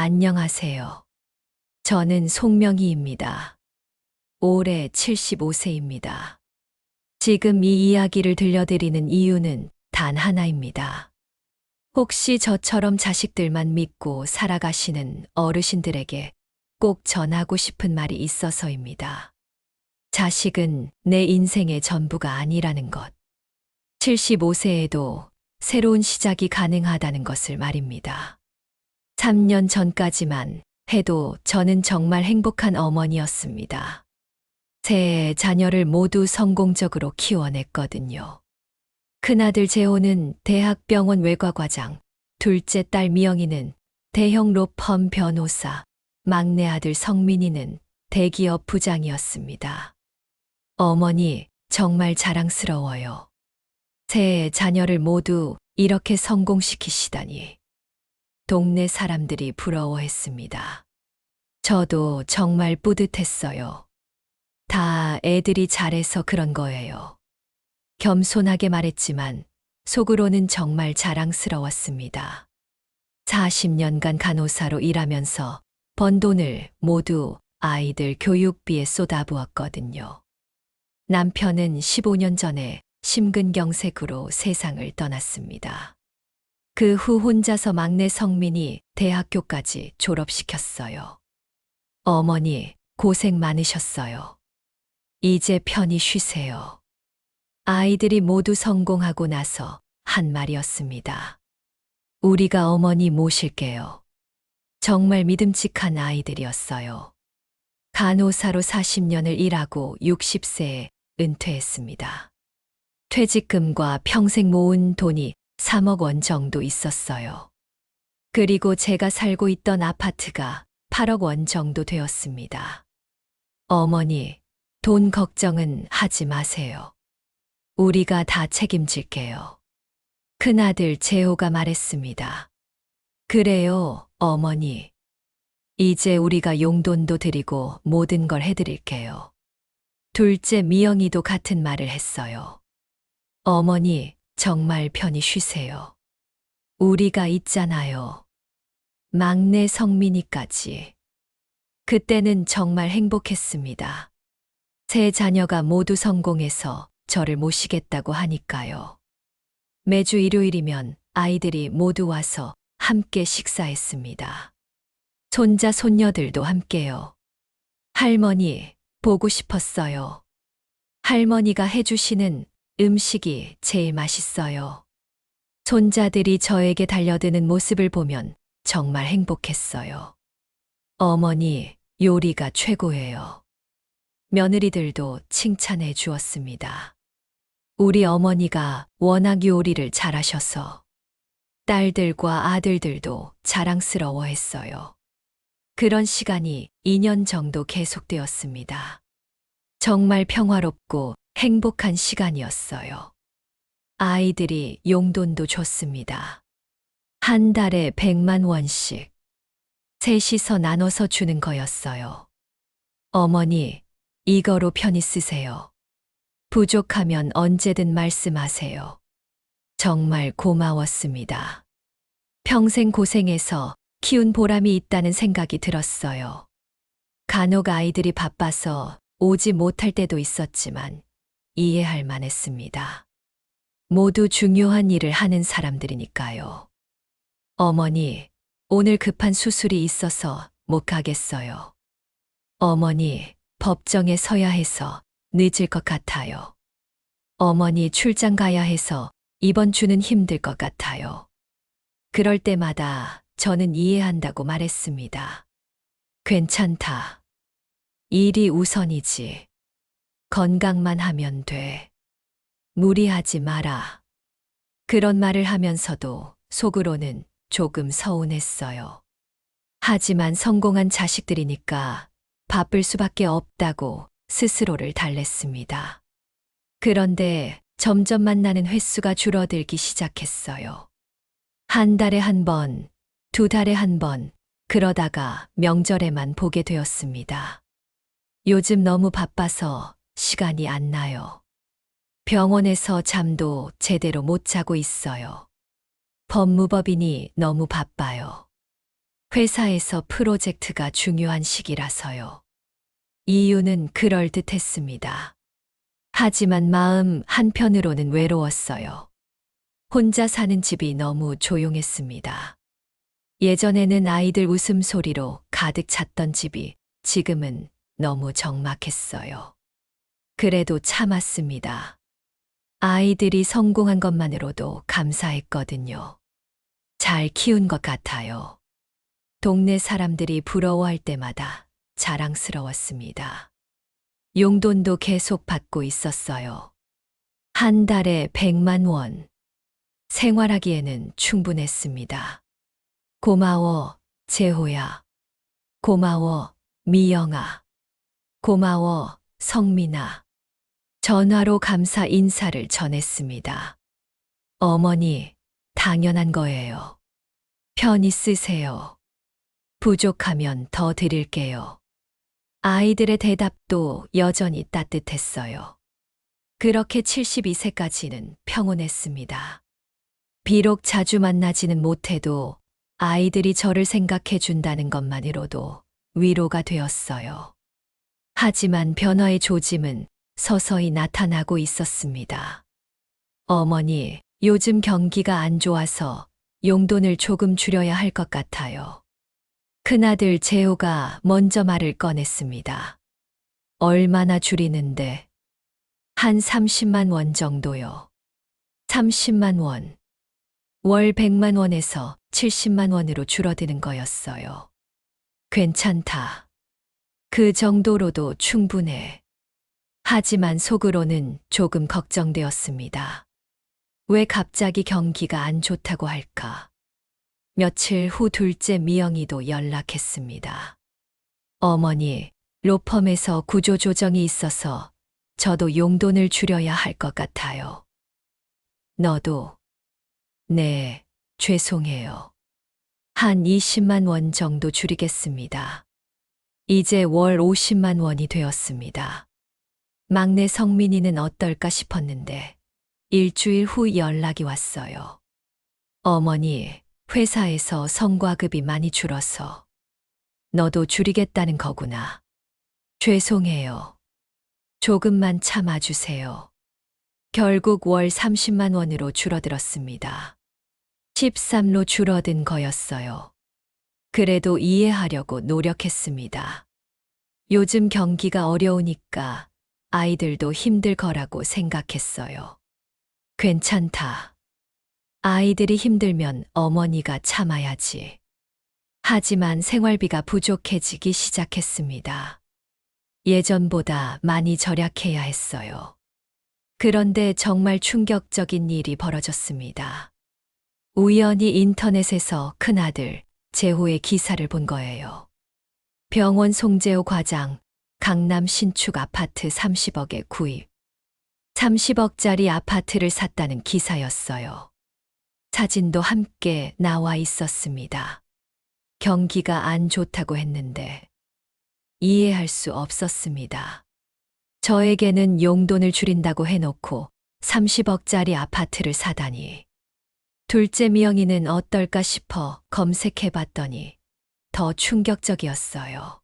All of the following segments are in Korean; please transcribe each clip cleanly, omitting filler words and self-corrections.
안녕하세요. 저는 송명희입니다. 올해 75세입니다. 지금 이 이야기를 들려드리는 이유는 단 하나입니다. 혹시 저처럼 자식들만 믿고 살아가시는 어르신들에게 꼭 전하고 싶은 말이 있어서입니다. 자식은 내 인생의 전부가 아니라는 것. 75세에도 새로운 시작이 가능하다는 것을 말입니다. 3년 전까지만 해도 저는 정말 행복한 어머니였습니다. 제 자녀를 모두 성공적으로 키워냈거든요. 큰아들 재호는 대학병원 외과과장, 둘째 딸 미영이는 대형 로펌 변호사, 막내 아들 성민이는 대기업 부장이었습니다. 어머니, 정말 자랑스러워요. 제 자녀를 모두 이렇게 성공시키시다니. 동네 사람들이 부러워했습니다. 저도 정말 뿌듯했어요. 다 애들이 잘해서 그런 거예요. 겸손하게 말했지만 속으로는 정말 자랑스러웠습니다. 40년간 간호사로 일하면서 번 돈을 모두 아이들 교육비에 쏟아부었거든요. 남편은 15년 전에 심근경색으로 세상을 떠났습니다. 그 후 혼자서 막내 성민이 대학교까지 졸업시켰어요. 어머니, 고생 많으셨어요. 이제 편히 쉬세요. 아이들이 모두 성공하고 나서 한 말이었습니다. 우리가 어머니 모실게요. 정말 믿음직한 아이들이었어요. 간호사로 40년을 일하고 60세에 은퇴했습니다. 퇴직금과 평생 모은 돈이 3억 원 정도 있었어요. 그리고 제가 살고 있던 아파트가 8억 원 정도 되었습니다. 어머니, 돈 걱정은 하지 마세요. 우리가 다 책임질게요. 큰아들 재호가 말했습니다. 그래요, 어머니. 이제 우리가 용돈도 드리고 모든 걸 해드릴게요. 둘째 미영이도 같은 말을 했어요. 어머니, 정말 편히 쉬세요. 우리가 있잖아요. 막내 성민이까지. 그때는 정말 행복했습니다. 세 자녀가 모두 성공해서 저를 모시겠다고 하니까요. 매주 일요일이면 아이들이 모두 와서 함께 식사했습니다. 손자, 손녀들도 함께요. 할머니, 보고 싶었어요. 할머니가 해주시는 음식이 제일 맛있어요. 손자들이 저에게 달려드는 모습을 보면 정말 행복했어요. 어머니, 요리가 최고예요. 며느리들도 칭찬해 주었습니다. 우리 어머니가 워낙 요리를 잘하셔서 딸들과 아들들도 자랑스러워했어요. 그런 시간이 2년 정도 계속되었습니다. 정말 평화롭고 행복한 시간이었어요. 아이들이 용돈도 줬습니다. 한 달에 100만 원씩. 셋이서 나눠서 주는 거였어요. 어머니, 이거로 편히 쓰세요. 부족하면 언제든 말씀하세요. 정말 고마웠습니다. 평생 고생해서 키운 보람이 있다는 생각이 들었어요. 간혹 아이들이 바빠서 오지 못할 때도 있었지만 이해할 만했습니다. 모두 중요한 일을 하는 사람들이니까요. 어머니, 오늘 급한 수술이 있어서 못 가겠어요. 어머니, 법정에 서야 해서 늦을 것 같아요. 어머니 출장 가야 해서 이번 주는 힘들 것 같아요. 그럴 때마다 저는 이해한다고 말했습니다. 괜찮다. 일이 우선이지. 건강만 하면 돼. 무리하지 마라. 그런 말을 하면서도 속으로는 조금 서운했어요. 하지만 성공한 자식들이니까 바쁠 수밖에 없다고 스스로를 달랬습니다. 그런데 점점 만나는 횟수가 줄어들기 시작했어요. 한 달에 한 번, 두 달에 한 번, 그러다가 명절에만 보게 되었습니다. 요즘 너무 바빠서 시간이 안 나요. 병원에서 잠도 제대로 못 자고 있어요. 법무법인이 너무 바빠요. 회사에서 프로젝트가 중요한 시기라서요. 이유는 그럴듯했습니다. 하지만 마음 한편으로는 외로웠어요. 혼자 사는 집이 너무 조용했습니다. 예전에는 아이들 웃음소리로 가득 찼던 집이 지금은 너무 적막했어요. 그래도 참았습니다. 아이들이 성공한 것만으로도 감사했거든요. 잘 키운 것 같아요. 동네 사람들이 부러워할 때마다 자랑스러웠습니다. 용돈도 계속 받고 있었어요. 한 달에 100만 원. 생활하기에는 충분했습니다. 고마워, 재호야. 고마워, 미영아. 고마워, 성민아. 전화로 감사 인사를 전했습니다. 어머니, 당연한 거예요. 편히 쓰세요. 부족하면 더 드릴게요. 아이들의 대답도 여전히 따뜻했어요. 그렇게 72세까지는 평온했습니다. 비록 자주 만나지는 못해도 아이들이 저를 생각해 준다는 것만으로도 위로가 되었어요. 하지만 변화의 조짐은 서서히 나타나고 있었습니다. 어머니, 요즘 경기가 안 좋아서 용돈을 조금 줄여야 할 것 같아요. 큰아들 재호가 먼저 말을 꺼냈습니다. 얼마나 줄이는데? 한 30만 원 정도요. 30만 원. 월 100만 원에서 70만 원으로 줄어드는 거였어요. 괜찮다. 그 정도로도 충분해. 하지만 속으로는 조금 걱정되었습니다. 왜 갑자기 경기가 안 좋다고 할까? 며칠 후 둘째 미영이도 연락했습니다. 어머니, 로펌에서 구조조정이 있어서 저도 용돈을 줄여야 할 것 같아요. 너도? 네, 죄송해요. 한 20만 원 정도 줄이겠습니다. 이제 월 50만 원이 되었습니다. 막내 성민이는 어떨까 싶었는데 일주일 후 연락이 왔어요. 어머니, 회사에서 성과급이 많이 줄어서 너도 줄이겠다는 거구나. 죄송해요. 조금만 참아주세요. 결국 월 30만 원으로 줄어들었습니다. 13로 줄어든 거였어요. 그래도 이해하려고 노력했습니다. 요즘 경기가 어려우니까 아이들도 힘들 거라고 생각했어요. 괜찮다. 아이들이 힘들면 어머니가 참아야지. 하지만 생활비가 부족해지기 시작했습니다. 예전보다 많이 절약해야 했어요. 그런데 정말 충격적인 일이 벌어졌습니다. 우연히 인터넷에서 큰아들 재호의 기사를 본 거예요. 병원 송재호 과장, 강남 신축 아파트 30억에 구입. 30억짜리 아파트를 샀다는 기사였어요. 사진도 함께 나와 있었습니다. 경기가 안 좋다고 했는데 이해할 수 없었습니다. 저에게는 용돈을 줄인다고 해놓고 30억짜리 아파트를 사다니. 둘째 미영이는 어떨까 싶어 검색해봤더니 더 충격적이었어요.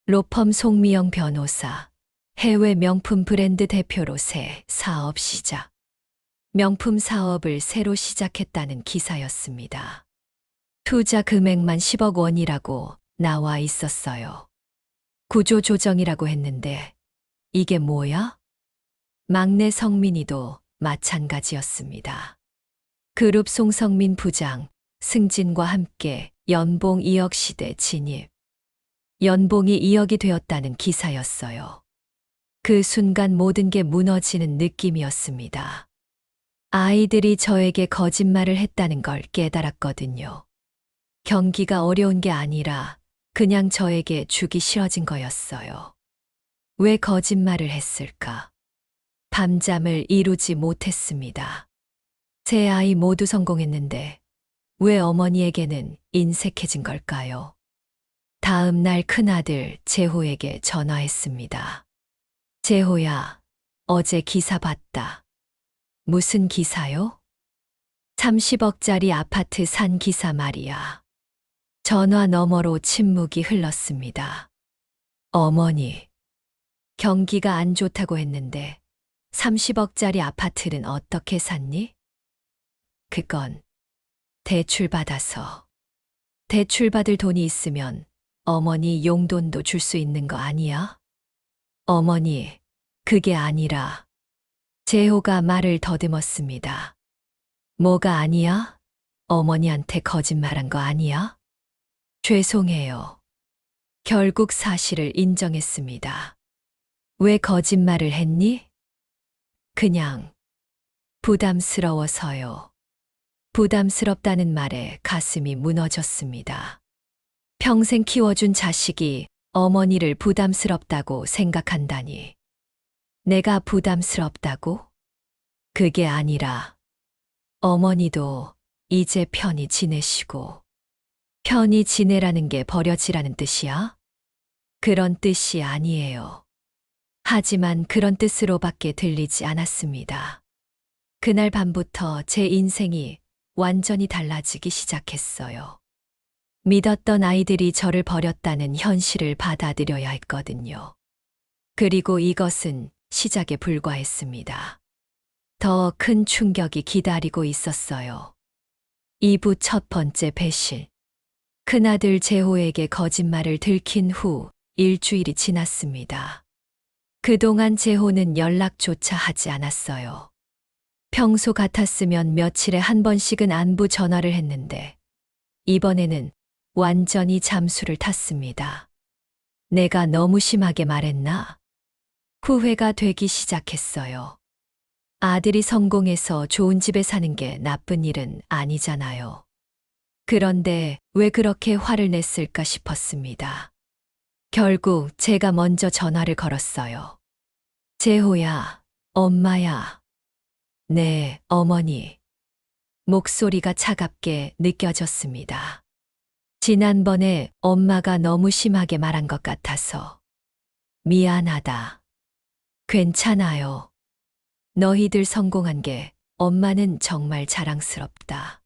로펌 송미영 변호사, 해외 명품 브랜드 대표로 새 사업 시작. 명품 사업을 새로 시작했다는 기사였습니다. 투자 금액만 10억 원이라고 나와 있었어요. 구조조정이라고 했는데 이게 뭐야? 막내 성민이도 마찬가지였습니다. 그룹 송성민 부장, 승진과 함께 연봉 2억 시대 진입. 연봉이 2억이 되었다는 기사였어요. 그 순간 모든 게 무너지는 느낌이었습니다. 아이들이 저에게 거짓말을 했다는 걸 깨달았거든요. 경기가 어려운 게 아니라 그냥 저에게 주기 싫어진 거였어요. 왜 거짓말을 했을까? 밤잠을 이루지 못했습니다. 세 아이 모두 성공했는데 왜 어머니에게는 인색해진 걸까요? 다음 날 큰아들 재호에게 전화했습니다. 재호야, 어제 기사 봤다. 무슨 기사요? 30억짜리 아파트 산 기사 말이야. 전화 너머로 침묵이 흘렀습니다. 어머니, 경기가 안 좋다고 했는데 30억짜리 아파트는 어떻게 샀니? 그건 대출 받아서. 대출 받을 돈이 있으면 어머니 용돈도 줄 수 있는 거 아니야? 어머니, 그게 아니라. 재호가 말을 더듬었습니다. 뭐가 아니야? 어머니한테 거짓말한 거 아니야? 죄송해요. 결국 사실을 인정했습니다. 왜 거짓말을 했니? 그냥 부담스러워서요. 부담스럽다는 말에 가슴이 무너졌습니다. 평생 키워준 자식이 어머니를 부담스럽다고 생각한다니. 내가 부담스럽다고? 그게 아니라 어머니도 이제 편히 지내시고. 편히 지내라는 게 버려지라는 뜻이야? 그런 뜻이 아니에요. 하지만 그런 뜻으로밖에 들리지 않았습니다. 그날 밤부터 제 인생이 완전히 달라지기 시작했어요. 믿었던 아이들이 저를 버렸다는 현실을 받아들여야 했거든요. 그리고 이것은 시작에 불과했습니다. 더 큰 충격이 기다리고 있었어요. 2부 첫 번째 배신. 큰아들 재호에게 거짓말을 들킨 후 일주일이 지났습니다. 그동안 재호는 연락조차 하지 않았어요. 평소 같았으면 며칠에 한 번씩은 안부 전화를 했는데 이번에는 완전히 잠수를 탔습니다. 내가 너무 심하게 말했나? 후회가 되기 시작했어요. 아들이 성공해서 좋은 집에 사는 게 나쁜 일은 아니잖아요. 그런데 왜 그렇게 화를 냈을까 싶었습니다. 결국 제가 먼저 전화를 걸었어요. 재호야, 엄마야. 네, 어머니. 목소리가 차갑게 느껴졌습니다. 지난번에 엄마가 너무 심하게 말한 것 같아서. 미안하다. 괜찮아요. 너희들 성공한 게 엄마는 정말 자랑스럽다.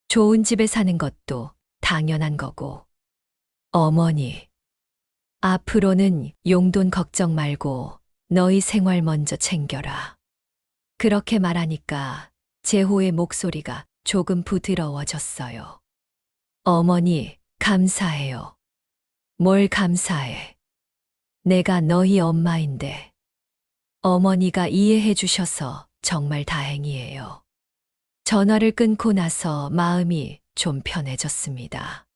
좋은 집에 사는 것도 당연한 거고. 어머니, 앞으로는 용돈 걱정 말고 너희 생활 먼저 챙겨라. 그렇게 말하니까 재호의 목소리가 조금 부드러워졌어요. 어머니, 감사해요. 뭘 감사해. 내가 너희 엄마인데. 어머니가 이해해 주셔서 정말 다행이에요. 전화를 끊고 나서 마음이 좀 편해졌습니다.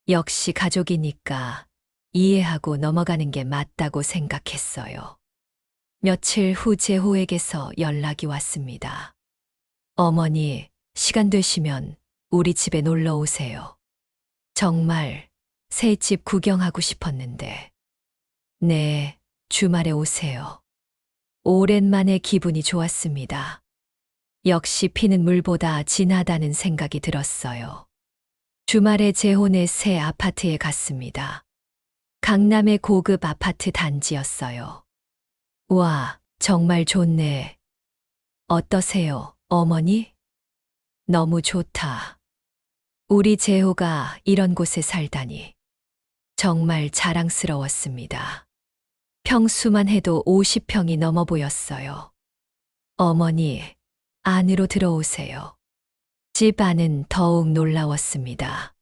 역시 가족이니까 이해하고 넘어가는 게 맞다고 생각했어요. 며칠 후 재호에게서 연락이 왔습니다. 어머니, 시간 되시면 우리 집에 놀러 오세요. 정말 새 집 구경하고 싶었는데. 네, 주말에 오세요. 오랜만에 기분이 좋았습니다. 역시 피는 물보다 진하다는 생각이 들었어요. 주말에 재혼의 새 아파트에 갔습니다. 강남의 고급 아파트 단지였어요. 와, 정말 좋네. 어떠세요, 어머니? 너무 좋다. 우리 재호가 이런 곳에 살다니. 정말 자랑스러웠습니다. 평수만 해도 50평이 넘어 보였어요. 어머니, 안으로 들어오세요. 집 안은 더욱 놀라웠습니다.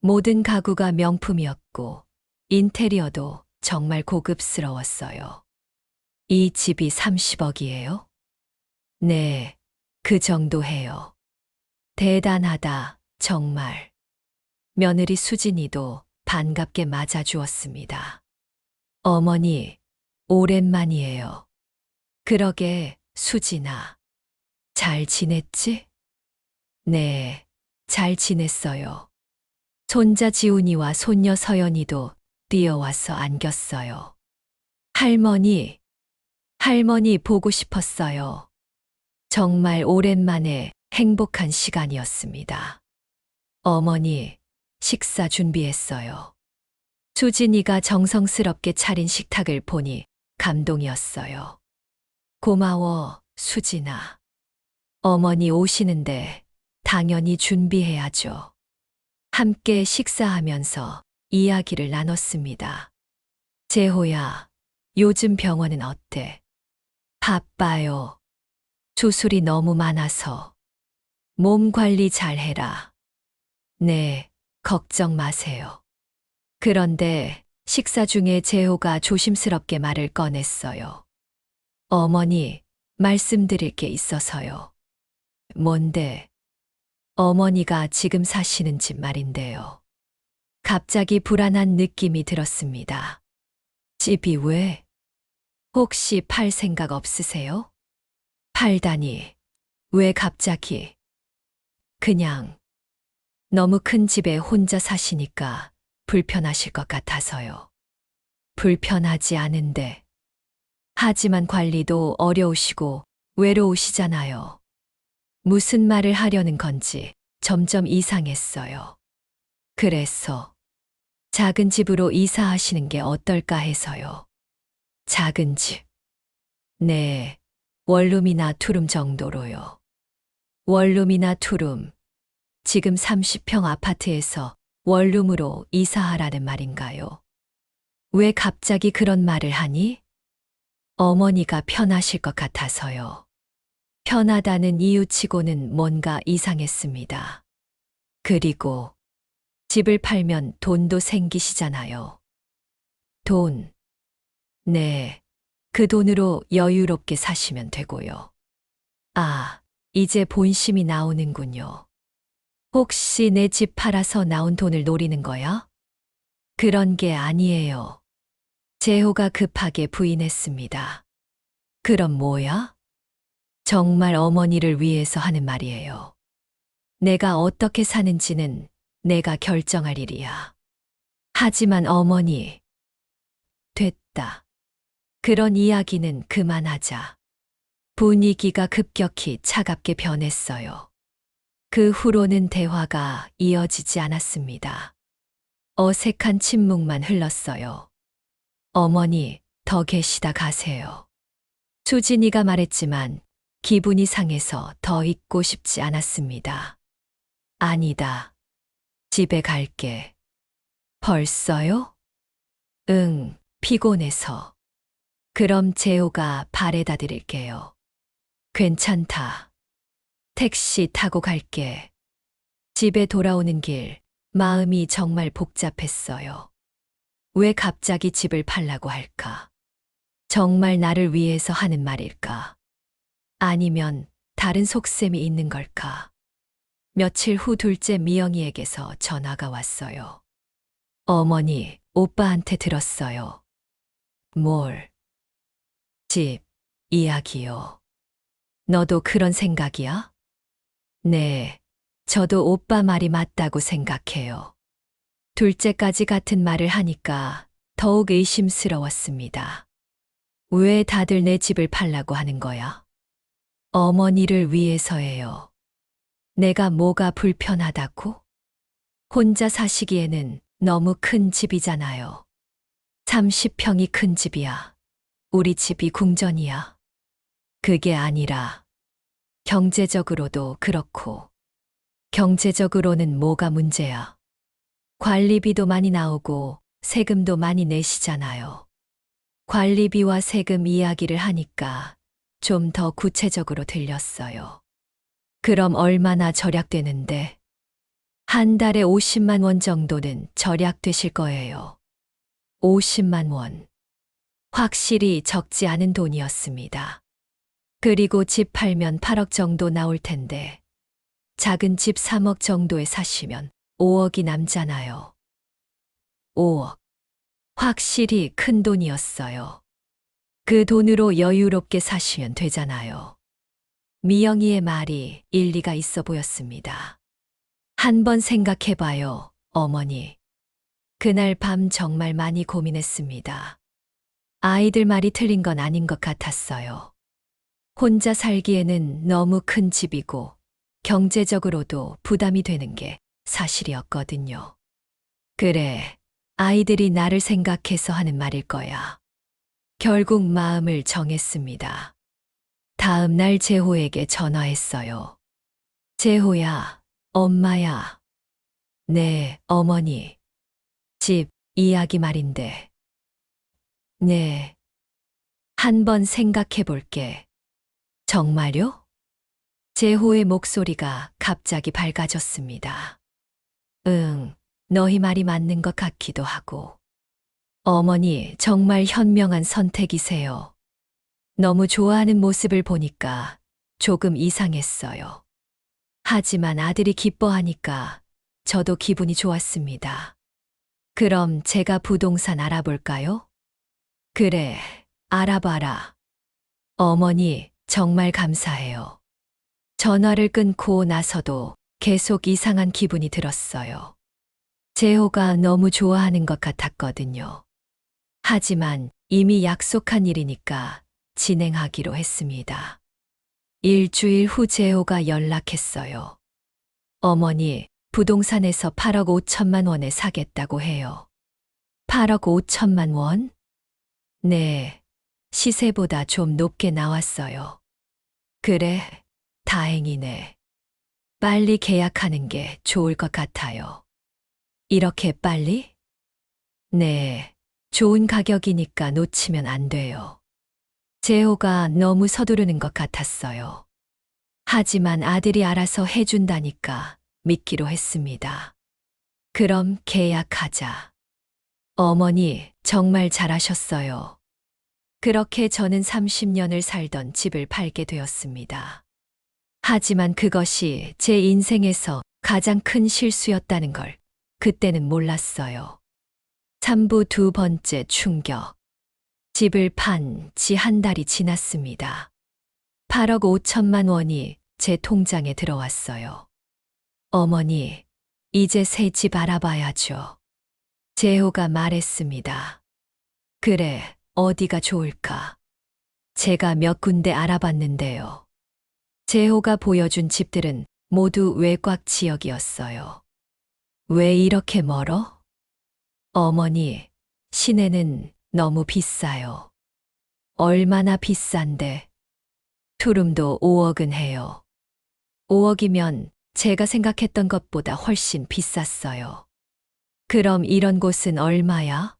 모든 가구가 명품이었고 인테리어도 정말 고급스러웠어요. 이 집이 30억이에요? 네, 그 정도 해요. 대단하다, 정말. 며느리 수진이도 반갑게 맞아주었습니다. 어머니, 오랜만이에요. 그러게, 수진아. 잘 지냈지? 네, 잘 지냈어요. 손자 지훈이와 손녀 서연이도 뛰어와서 안겼어요. 할머니, 할머니 보고 싶었어요. 정말 오랜만에 행복한 시간이었습니다. 어머니, 식사 준비했어요. 수진이가 정성스럽게 차린 식탁을 보니 감동이었어요. 고마워, 수진아. 어머니 오시는데 당연히 준비해야죠. 함께 식사하면서 이야기를 나눴습니다. 재호야, 요즘 병원은 어때? 바빠요. 수술이 너무 많아서. 몸 관리 잘 해라. 네, 걱정 마세요. 그런데 식사 중에 재호가 조심스럽게 말을 꺼냈어요. 어머니, 말씀드릴 게 있어서요. 뭔데? 어머니가 지금 사시는 집 말인데요. 갑자기 불안한 느낌이 들었습니다. 집이 왜? 혹시 팔 생각 없으세요? 팔다니, 왜 갑자기? 그냥 너무 큰 집에 혼자 사시니까 불편하실 것 같아서요. 불편하지 않은데. 하지만 관리도 어려우시고 외로우시잖아요. 무슨 말을 하려는 건지 점점 이상했어요. 그래서 작은 집으로 이사하시는 게 어떨까 해서요. 작은 집. 네, 원룸이나 투룸 정도로요. 원룸이나 투룸. 지금 30평 아파트에서 원룸으로 이사하라는 말인가요? 왜 갑자기 그런 말을 하니? 어머니가 편하실 것 같아서요. 편하다는 이유치고는 뭔가 이상했습니다. 그리고 집을 팔면 돈도 생기시잖아요. 돈. 네. 그 돈으로 여유롭게 사시면 되고요. 아, 이제 본심이 나오는군요. 혹시 내 집 팔아서 나온 돈을 노리는 거야? 그런 게 아니에요. 재호가 급하게 부인했습니다. 그럼 뭐야? 정말 어머니를 위해서 하는 말이에요. 내가 어떻게 사는지는 내가 결정할 일이야. 하지만 어머니, 됐다. 그런 이야기는 그만하자. 분위기가 급격히 차갑게 변했어요. 그 후로는 대화가 이어지지 않았습니다. 어색한 침묵만 흘렀어요. 어머니, 더 계시다 가세요. 수진이가 말했지만 기분이 상해서 더 있고 싶지 않았습니다. 아니다. 집에 갈게. 벌써요? 응, 피곤해서. 그럼 재호가 바래다 드릴게요. 괜찮다. 택시 타고 갈게. 집에 돌아오는 길, 마음이 정말 복잡했어요. 왜 갑자기 집을 팔라고 할까? 정말 나를 위해서 하는 말일까? 아니면 다른 속셈이 있는 걸까? 며칠 후 둘째 미영이에게서 전화가 왔어요. 어머니, 오빠한테 들었어요. 뭘? 집, 이야기요. 너도 그런 생각이야? 네, 저도 오빠 말이 맞다고 생각해요. 둘째까지 같은 말을 하니까 더욱 의심스러웠습니다. 왜 다들 내 집을 팔라고 하는 거야? 어머니를 위해서예요. 내가 뭐가 불편하다고? 혼자 사시기에는 너무 큰 집이잖아요. 30평이 큰 집이야. 우리 집이 궁전이야. 그게 아니라 경제적으로도 그렇고. 경제적으로는 뭐가 문제야? 관리비도 많이 나오고 세금도 많이 내시잖아요. 관리비와 세금 이야기를 하니까 좀 더 구체적으로 들렸어요. 그럼 얼마나 절약되는데? 한 달에 50만 원 정도는 절약되실 거예요. 50만 원. 확실히 적지 않은 돈이었습니다. 그리고 집 팔면 8억 정도 나올 텐데, 작은 집 3억 정도에 사시면 5억이 남잖아요. 5억. 확실히 큰 돈이었어요. 그 돈으로 여유롭게 사시면 되잖아요. 미영이의 말이 일리가 있어 보였습니다. 한번 생각해봐요, 어머니. 그날 밤 정말 많이 고민했습니다. 아이들 말이 틀린 건 아닌 것 같았어요. 혼자 살기에는 너무 큰 집이고 경제적으로도 부담이 되는 게 사실이었거든요. 그래, 아이들이 나를 생각해서 하는 말일 거야. 결국 마음을 정했습니다. 다음 날 재호에게 전화했어요. 재호야, 엄마야. 네, 어머니. 집 이야기 말인데. 네. 한번 생각해 볼게. 정말요? 재호의 목소리가 갑자기 밝아졌습니다. 응, 너희 말이 맞는 것 같기도 하고. 어머니, 정말 현명한 선택이세요. 너무 좋아하는 모습을 보니까 조금 이상했어요. 하지만 아들이 기뻐하니까 저도 기분이 좋았습니다. 그럼 제가 부동산 알아볼까요? 그래, 알아봐라. 어머니, 정말 감사해요. 전화를 끊고 나서도 계속 이상한 기분이 들었어요. 재호가 너무 좋아하는 것 같았거든요. 하지만 이미 약속한 일이니까 진행하기로 했습니다. 일주일 후 재호가 연락했어요. 어머니, 부동산에서 8억 5천만 원에 사겠다고 해요. 8억 5천만 원? 네, 시세보다 좀 높게 나왔어요. 그래, 다행이네. 빨리 계약하는 게 좋을 것 같아요. 이렇게 빨리? 네, 좋은 가격이니까 놓치면 안 돼요. 재호가 너무 서두르는 것 같았어요. 하지만 아들이 알아서 해준다니까 믿기로 했습니다. 그럼 계약하자. 어머니, 정말 잘하셨어요. 그렇게 저는 30년을 살던 집을 팔게 되었습니다. 하지만 그것이 제 인생에서 가장 큰 실수였다는 걸 그때는 몰랐어요. 3부 두 번째 충격. 집을 판 지 한 달이 지났습니다. 8억 5천만 원이 제 통장에 들어왔어요. 어머니, 이제 새 집 알아봐야죠. 재호가 말했습니다. 그래, 어디가 좋을까? 제가 몇 군데 알아봤는데요. 재호가 보여준 집들은 모두 외곽 지역이었어요. 왜 이렇게 멀어? 어머니, 시내는 너무 비싸요. 얼마나 비싼데? 투룸도 5억은 해요. 5억이면 제가 생각했던 것보다 훨씬 비쌌어요. 그럼 이런 곳은 얼마야?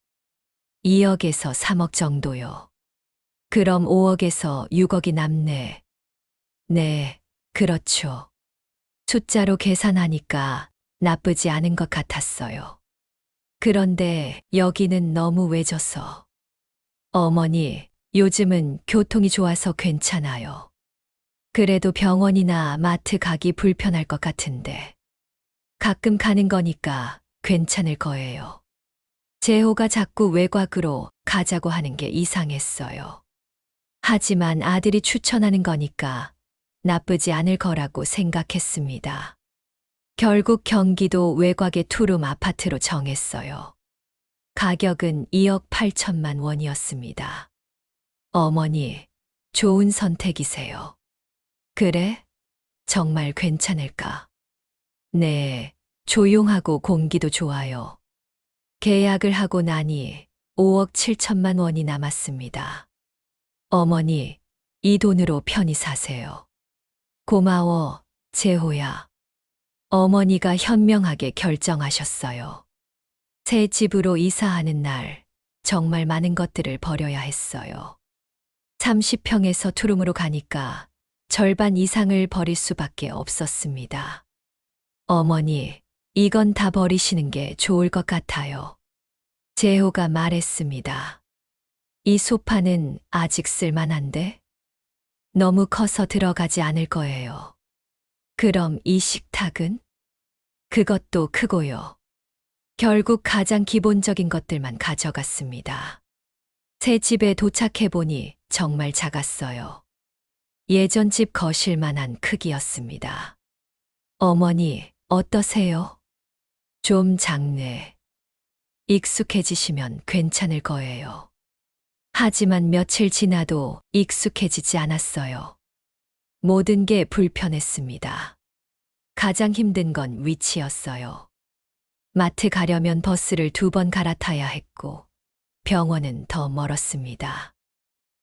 2억에서 3억 정도요. 그럼 5억에서 6억이 남네. 네, 그렇죠. 숫자로 계산하니까 나쁘지 않은 것 같았어요. 그런데 여기는 너무 외져서. 어머니, 요즘은 교통이 좋아서 괜찮아요. 그래도 병원이나 마트 가기 불편할 것 같은데. 가끔 가는 거니까 괜찮을 거예요. 재호가 자꾸 외곽으로 가자고 하는 게 이상했어요. 하지만 아들이 추천하는 거니까 나쁘지 않을 거라고 생각했습니다. 결국 경기도 외곽의 투룸 아파트로 정했어요. 가격은 2억 8천만 원이었습니다. 어머니, 좋은 선택이세요. 그래? 정말 괜찮을까? 네, 조용하고 공기도 좋아요. 계약을 하고 나니 5억 7천만 원이 남았습니다. 어머니, 이 돈으로 편히 사세요. 고마워, 재호야. 어머니가 현명하게 결정하셨어요. 새 집으로 이사하는 날, 정말 많은 것들을 버려야 했어요. 30평에서 투룸으로 가니까 절반 이상을 버릴 수밖에 없었습니다. 어머니, 이건 다 버리시는 게 좋을 것 같아요. 재호가 말했습니다. 이 소파는 아직 쓸만한데? 너무 커서 들어가지 않을 거예요. 그럼 이 식탁은? 그것도 크고요. 결국 가장 기본적인 것들만 가져갔습니다. 새 집에 도착해보니 정말 작았어요. 예전 집 거실만한 크기였습니다. 어머니, 어떠세요? 좀 작네. 익숙해지시면 괜찮을 거예요. 하지만 며칠 지나도 익숙해지지 않았어요. 모든 게 불편했습니다. 가장 힘든 건 위치였어요. 마트 가려면 버스를 2번 갈아타야 했고, 병원은 더 멀었습니다.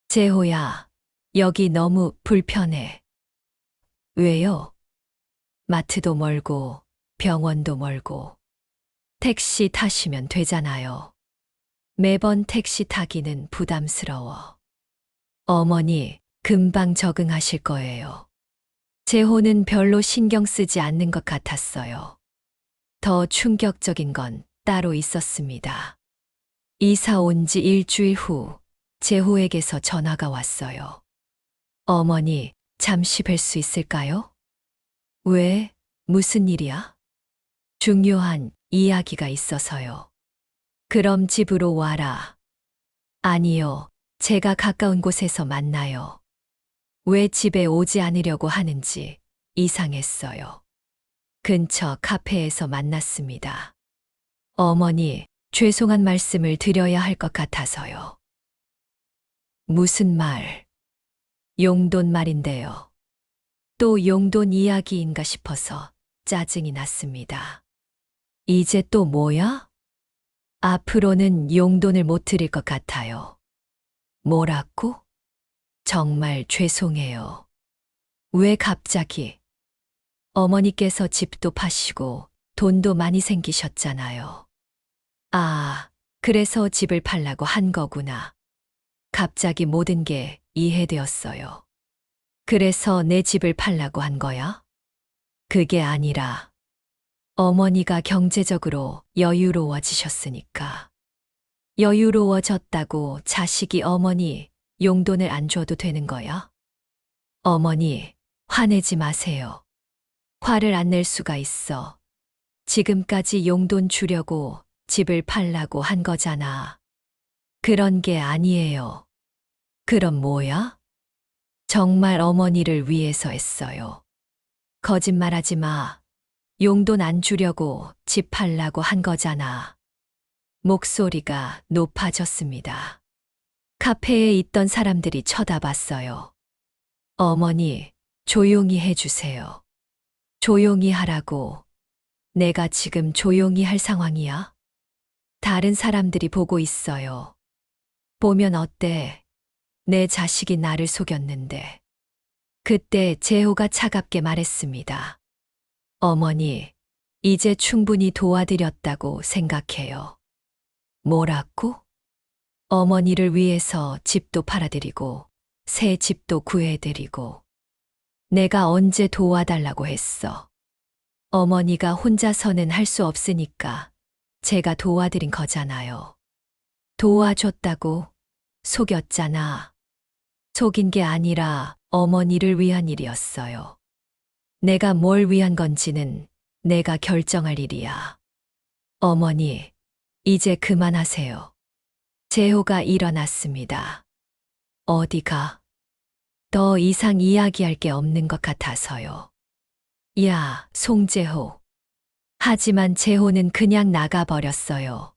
재호야, 여기 너무 불편해. 왜요? 마트도 멀고, 병원도 멀고. 택시 타시면 되잖아요. 매번 택시 타기는 부담스러워. 어머니, 금방 적응하실 거예요. 재호는 별로 신경 쓰지 않는 것 같았어요. 더 충격적인 건 따로 있었습니다. 이사 온 지 일주일 후 재호에게서 전화가 왔어요. 어머니, 잠시 뵐 수 있을까요? 왜? 무슨 일이야? 중요한 이야기가 있어서요. 그럼 집으로 와라. 아니요, 제가 가까운 곳에서 만나요. 왜 집에 오지 않으려고 하는지 이상했어요. 근처 카페에서 만났습니다. 어머니, 죄송한 말씀을 드려야 할 것 같아서요. 무슨 말? 용돈 말인데요. 또 용돈 이야기인가 싶어서 짜증이 났습니다. 이제 또 뭐야? 앞으로는 용돈을 못 드릴 것 같아요. 뭐라고? 정말 죄송해요. 왜 갑자기? 어머니께서 집도 파시고 돈도 많이 생기셨잖아요. 아, 그래서 집을 팔라고 한 거구나. 갑자기 모든 게 이해되었어요. 그래서 내 집을 팔라고 한 거야? 그게 아니라 어머니가 경제적으로 여유로워지셨으니까. 여유로워졌다고 자식이 어머니 용돈을 안 줘도 되는 거야? 어머니, 화내지 마세요. 화를 안 낼 수가 있어. 지금까지 용돈 주려고 집을 팔라고 한 거잖아. 그런 게 아니에요. 그럼 뭐야? 정말 어머니를 위해서 했어요. 거짓말하지 마. 용돈 안 주려고 집 팔라고 한 거잖아. 목소리가 높아졌습니다. 카페에 있던 사람들이 쳐다봤어요. 어머니, 조용히 해주세요. 조용히 하라고. 내가 지금 조용히 할 상황이야? 다른 사람들이 보고 있어요. 보면 어때? 내 자식이 나를 속였는데. 그때 재호가 차갑게 말했습니다. 어머니, 이제 충분히 도와드렸다고 생각해요. 뭐라고? 어머니를 위해서 집도 팔아드리고, 새 집도 구해드리고. 내가 언제 도와달라고 했어? 어머니가 혼자서는 할 수 없으니까 제가 도와드린 거잖아요. 도와줬다고 속였잖아. 속인 게 아니라 어머니를 위한 일이었어요. 내가 뭘 위한 건지는 내가 결정할 일이야. 어머니, 이제 그만하세요. 재호가 일어났습니다. 어디가? 더 이상 이야기할 게 없는 것 같아서요. 야, 송재호. 하지만 재호는 그냥 나가버렸어요.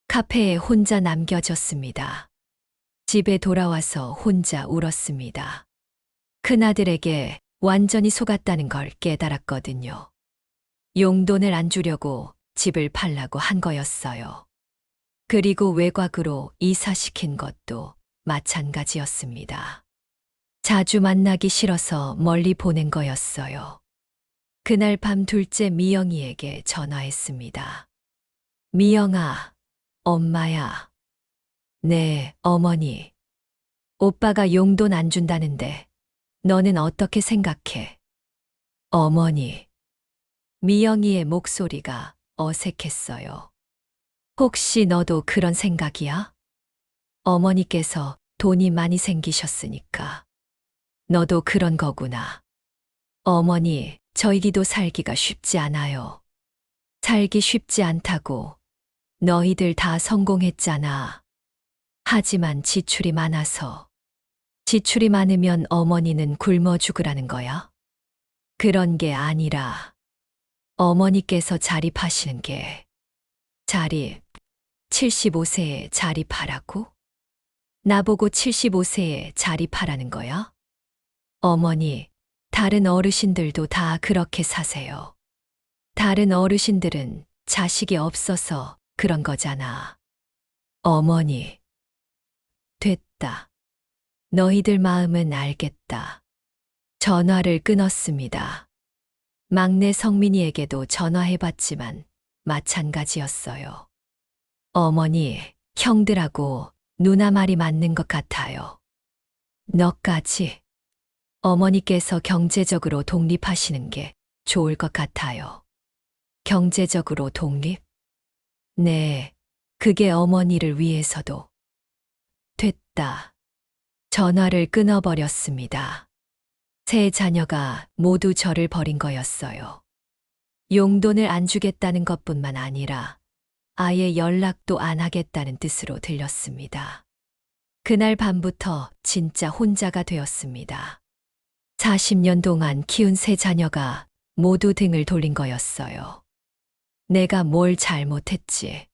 카페에 혼자 남겨졌습니다. 집에 돌아와서 혼자 울었습니다. 큰아들에게 완전히 속았다는 걸 깨달았거든요. 용돈을 안 주려고 집을 팔라고 한 거였어요. 그리고 외곽으로 이사시킨 것도 마찬가지였습니다. 자주 만나기 싫어서 멀리 보낸 거였어요. 그날 밤 둘째 미영이에게 전화했습니다. 미영아, 엄마야. 네, 어머니. 오빠가 용돈 안 준다는데 너는 어떻게 생각해? 어머니. 미영이의 목소리가 어색했어요. 혹시 너도 그런 생각이야? 어머니께서 돈이 많이 생기셨으니까. 너도 그런 거구나. 어머니, 저희기도 살기가 쉽지 않아요. 살기 쉽지 않다고. 너희들 다 성공했잖아. 하지만 지출이 많아서. 지출이 많으면 어머니는 굶어 죽으라는 거야? 그런 게 아니라 어머니께서 자립하시는 게 자립, 75세에 자립하라고? 나보고 75세에 자립하라는 거야? 어머니, 다른 어르신들도 다 그렇게 사세요. 다른 어르신들은 자식이 없어서 그런 거잖아. 어머니. 됐다. 너희들 마음은 알겠다. 전화를 끊었습니다. 막내 성민이에게도 전화해봤지만 마찬가지였어요. 어머니, 형들하고 누나 말이 맞는 것 같아요. 너까지 어머니께서 경제적으로 독립하시는 게 좋을 것 같아요. 경제적으로 독립? 네, 그게 어머니를 위해서도. 됐다. 전화를 끊어버렸습니다. 세 자녀가 모두 저를 버린 거였어요. 용돈을 안 주겠다는 것뿐만 아니라 아예 연락도 안 하겠다는 뜻으로 들렸습니다. 그날 밤부터 진짜 혼자가 되었습니다. 40년 동안 키운 세 자녀가 모두 등을 돌린 거였어요. 내가 뭘 잘못했지?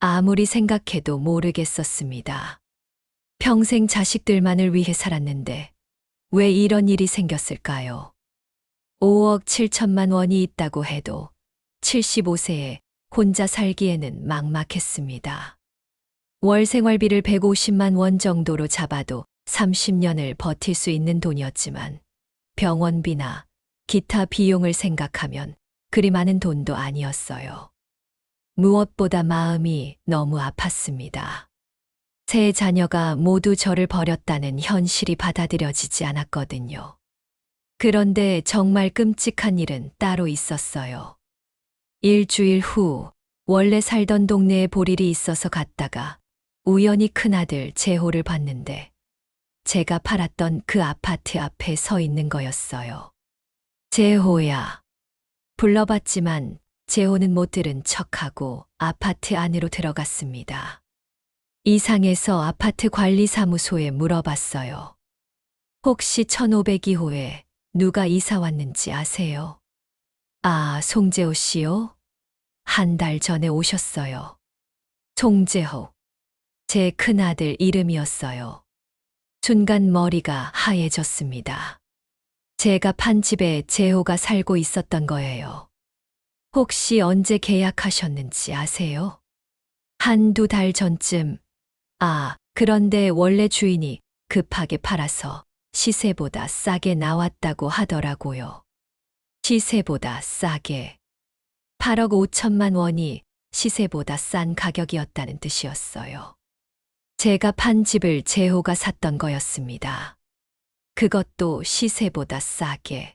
아무리 생각해도 모르겠었습니다. 평생 자식들만을 위해 살았는데 왜 이런 일이 생겼을까요? 5억 7천만 원이 있다고 해도 75세에 혼자 살기에는 막막했습니다. 월 생활비를 150만 원 정도로 잡아도 30년을 버틸 수 있는 돈이었지만 병원비나 기타 비용을 생각하면 그리 많은 돈도 아니었어요. 무엇보다 마음이 너무 아팠습니다. 세 자녀가 모두 저를 버렸다는 현실이 받아들여지지 않았거든요. 그런데 정말 끔찍한 일은 따로 있었어요. 일주일 후 원래 살던 동네에 볼 일이 있어서 갔다가 우연히 큰아들 재호를 봤는데 제가 팔았던 그 아파트 앞에 서 있는 거였어요. 재호야. 불러봤지만 재호는 못 들은 척하고 아파트 안으로 들어갔습니다. 이상해서 아파트 관리사무소에 물어봤어요. 혹시 1502호에 누가 이사 왔는지 아세요? 아, 송재호 씨요? 한 달 전에 오셨어요. 송재호. 제 큰아들 이름이었어요. 순간 머리가 하얘졌습니다. 제가 판 집에 재호가 살고 있었던 거예요. 혹시 언제 계약하셨는지 아세요? 한두 달 전쯤. 아, 그런데 원래 주인이 급하게 팔아서 시세보다 싸게 나왔다고 하더라고요. 시세보다 싸게. 8억 5천만 원이 시세보다 싼 가격이었다는 뜻이었어요. 제가 판 집을 재호가 샀던 거였습니다. 그것도 시세보다 싸게.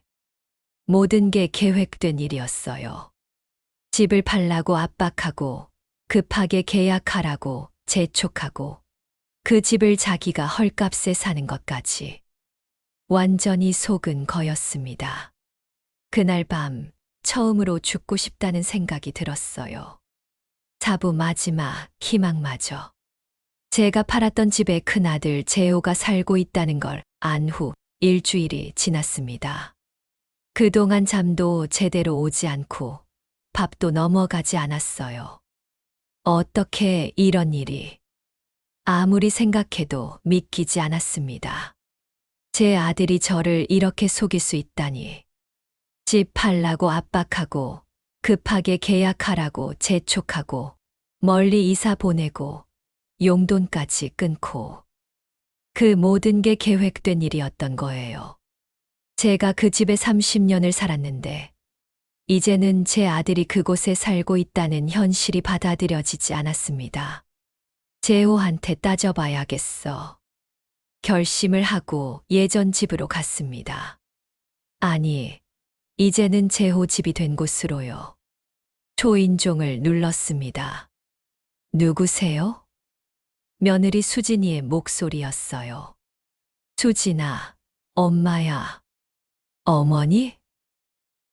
모든 게 계획된 일이었어요. 집을 팔라고 압박하고 급하게 계약하라고 재촉하고 그 집을 자기가 헐값에 사는 것까지. 완전히 속은 거였습니다. 그날 밤 처음으로 죽고 싶다는 생각이 들었어요. 사부 마지막 희망마저. 제가 팔았던 집에 큰아들 재호가 살고 있다는 걸 안 후 일주일이 지났습니다. 그동안 잠도 제대로 오지 않고 밥도 넘어가지 않았어요. 어떻게 이런 일이. 아무리 생각해도 믿기지 않았습니다. 제 아들이 저를 이렇게 속일 수 있다니. 집 팔라고 압박하고 급하게 계약하라고 재촉하고 멀리 이사 보내고 용돈까지 끊고 그 모든 게 계획된 일이었던 거예요. 제가 그 집에 30년을 살았는데 이제는 제 아들이 그곳에 살고 있다는 현실이 받아들여지지 않았습니다. 재호한테 따져봐야겠어. 결심을 하고 예전 집으로 갔습니다. 아니, 이제는 재호 집이 된 곳으로요. 초인종을 눌렀습니다. 누구세요? 며느리 수진이의 목소리였어요. 수진아, 엄마야. 어머니?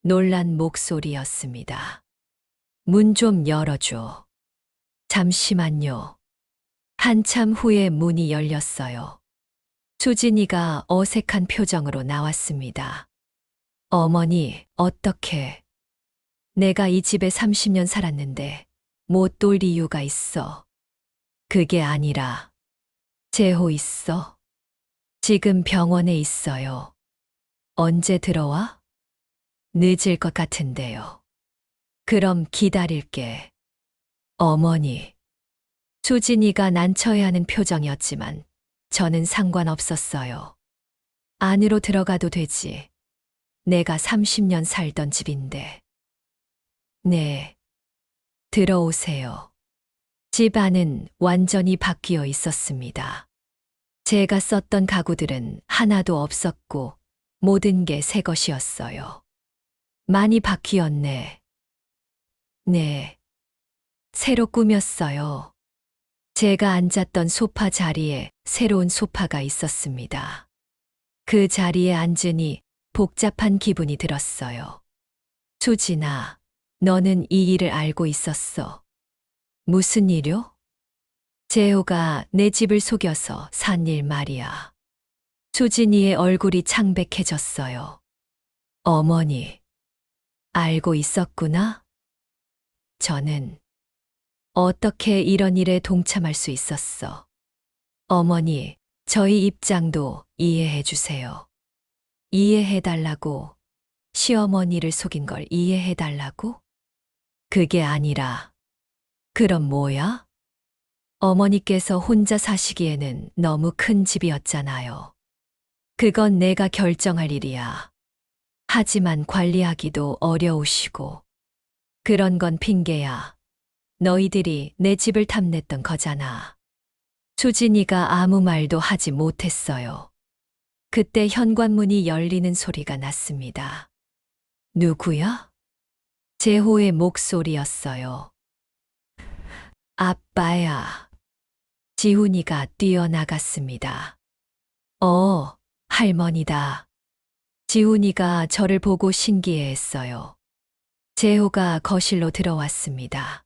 놀란 목소리였습니다. 문 좀 열어줘. 잠시만요. 한참 후에 문이 열렸어요. 수진이가 어색한 표정으로 나왔습니다. 어머니, 어떻게? 내가 이 집에 30년 살았는데 못 돌 이유가 있어. 그게 아니라 재호 있어? 지금 병원에 있어요. 언제 들어와? 늦을 것 같은데요. 그럼 기다릴게. 어머니. 수진이가 난처해하는 표정이었지만 저는 상관없었어요. 안으로 들어가도 되지. 내가 30년 살던 집인데. 네. 들어오세요. 집 안은 완전히 바뀌어 있었습니다. 제가 썼던 가구들은 하나도 없었고 모든 게 새 것이었어요. 많이 바뀌었네. 네. 새로 꾸몄어요. 제가 앉았던 소파 자리에 새로운 소파가 있었습니다. 그 자리에 앉으니 복잡한 기분이 들었어요. 수진아, 너는 이 일을 알고 있었어. 무슨 일요? 재호가 내 집을 속여서 산 일 말이야. 수진이의 얼굴이 창백해졌어요. 어머니, 알고 있었구나? 저는 어떻게 이런 일에 동참할 수 있었어? 어머니, 저희 입장도 이해해 주세요. 이해해 달라고, 시어머니를 속인 걸 이해해 달라고? 그게 아니라, 그럼 뭐야? 어머니께서 혼자 사시기에는 너무 큰 집이었잖아요. 그건 내가 결정할 일이야. 하지만 관리하기도 어려우시고. 그런 건 핑계야. 너희들이 내 집을 탐냈던 거잖아. 수진이가 아무 말도 하지 못했어요. 그때 현관문이 열리는 소리가 났습니다. 누구야? 재호의 목소리였어요. 아빠야. 지훈이가 뛰어나갔습니다. 할머니다. 지훈이가 저를 보고 신기해했어요. 재호가 거실로 들어왔습니다.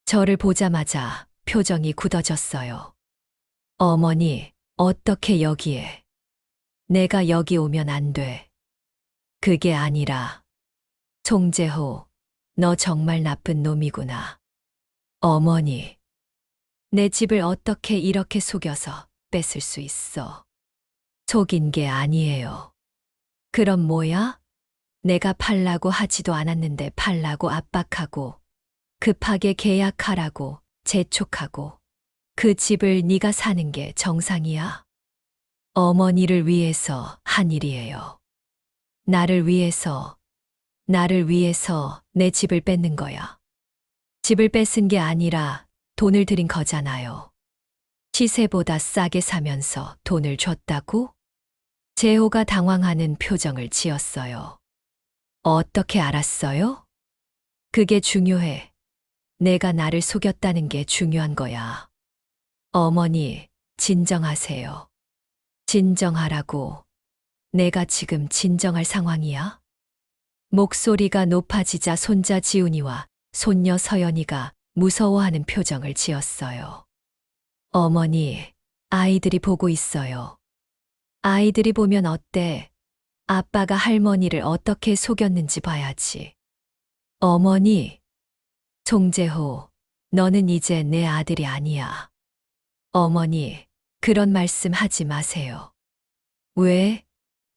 저를 보자마자 표정이 굳어졌어요. 어머니, 어떻게 여기에? 내가 여기 오면 안 돼. 그게 아니라, 송재호, 너 정말 나쁜 놈이구나. 어머니, 내 집을 어떻게 이렇게 속여서 뺏을 수 있어? 속인 게 아니에요. 그럼 뭐야? 내가 팔라고 하지도 않았는데 팔라고 압박하고, 급하게 계약하라고 재촉하고, 그 집을 네가 사는 게 정상이야? 어머니를 위해서 한 일이에요. 나를 위해서 내 집을 뺏는 거야. 집을 뺏은 게 아니라 돈을 들인 거잖아요. 시세보다 싸게 사면서 돈을 줬다고? 재호가 당황하는 표정을 지었어요. 어떻게 알았어요? 그게 중요해. 내가 나를 속였다는 게 중요한 거야. 어머니, 진정하세요. 진정하라고. 내가 지금 진정할 상황이야? 목소리가 높아지자 손자 지훈이와 손녀 서연이가 무서워하는 표정을 지었어요. 어머니, 아이들이 보고 있어요. 아이들이 보면 어때? 아빠가 할머니를 어떻게 속였는지 봐야지. 어머니, 송재호, 너는 이제 내 아들이 아니야. 어머니, 그런 말씀 하지 마세요. 왜?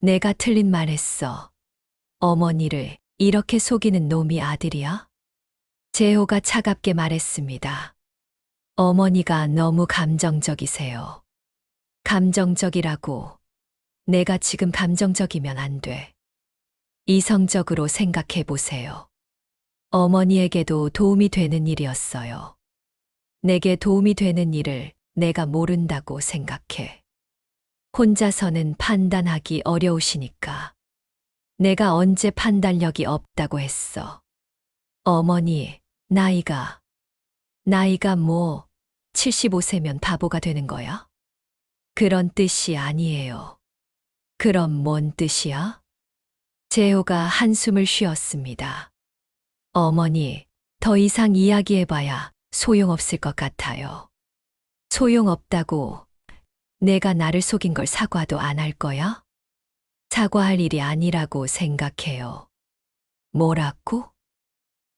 내가 틀린 말 했어. 어머니를 이렇게 속이는 놈이 아들이야? 재호가 차갑게 말했습니다. 어머니가 너무 감정적이세요. 감정적이라고. 내가 지금 감정적이면 안 돼. 이성적으로 생각해 보세요. 어머니에게도 도움이 되는 일이었어요. 내게 도움이 되는 일을 내가 모른다고 생각해. 혼자서는 판단하기 어려우시니까. 내가 언제 판단력이 없다고 했어. 어머니, 나이가 뭐 75세면 바보가 되는 거야? 그런 뜻이 아니에요. 그럼 뭔 뜻이야? 재호가 한숨을 쉬었습니다. 어머니, 더 이상 이야기해봐야 소용없을 것 같아요. 소용없다고 내가 나를 속인 걸 사과도 안 할 거야? 사과할 일이 아니라고 생각해요. 뭐라고?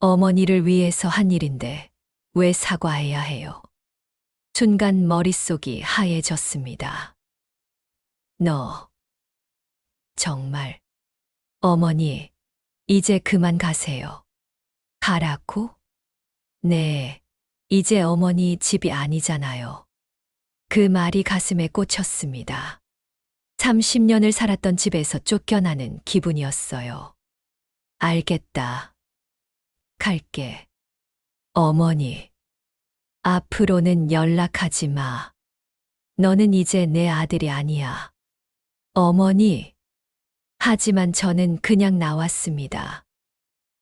어머니를 위해서 한 일인데 왜 사과해야 해요? 순간 머릿속이 하얘졌습니다. 너, 정말. 어머니, 이제 그만 가세요. 가라고? 네, 이제 어머니 집이 아니잖아요. 그 말이 가슴에 꽂혔습니다. 30년을 살았던 집에서 쫓겨나는 기분이었어요. 알겠다. 갈게. 어머니, 앞으로는 연락하지 마. 너는 이제 내 아들이 아니야. 어머니, 하지만 저는 그냥 나왔습니다.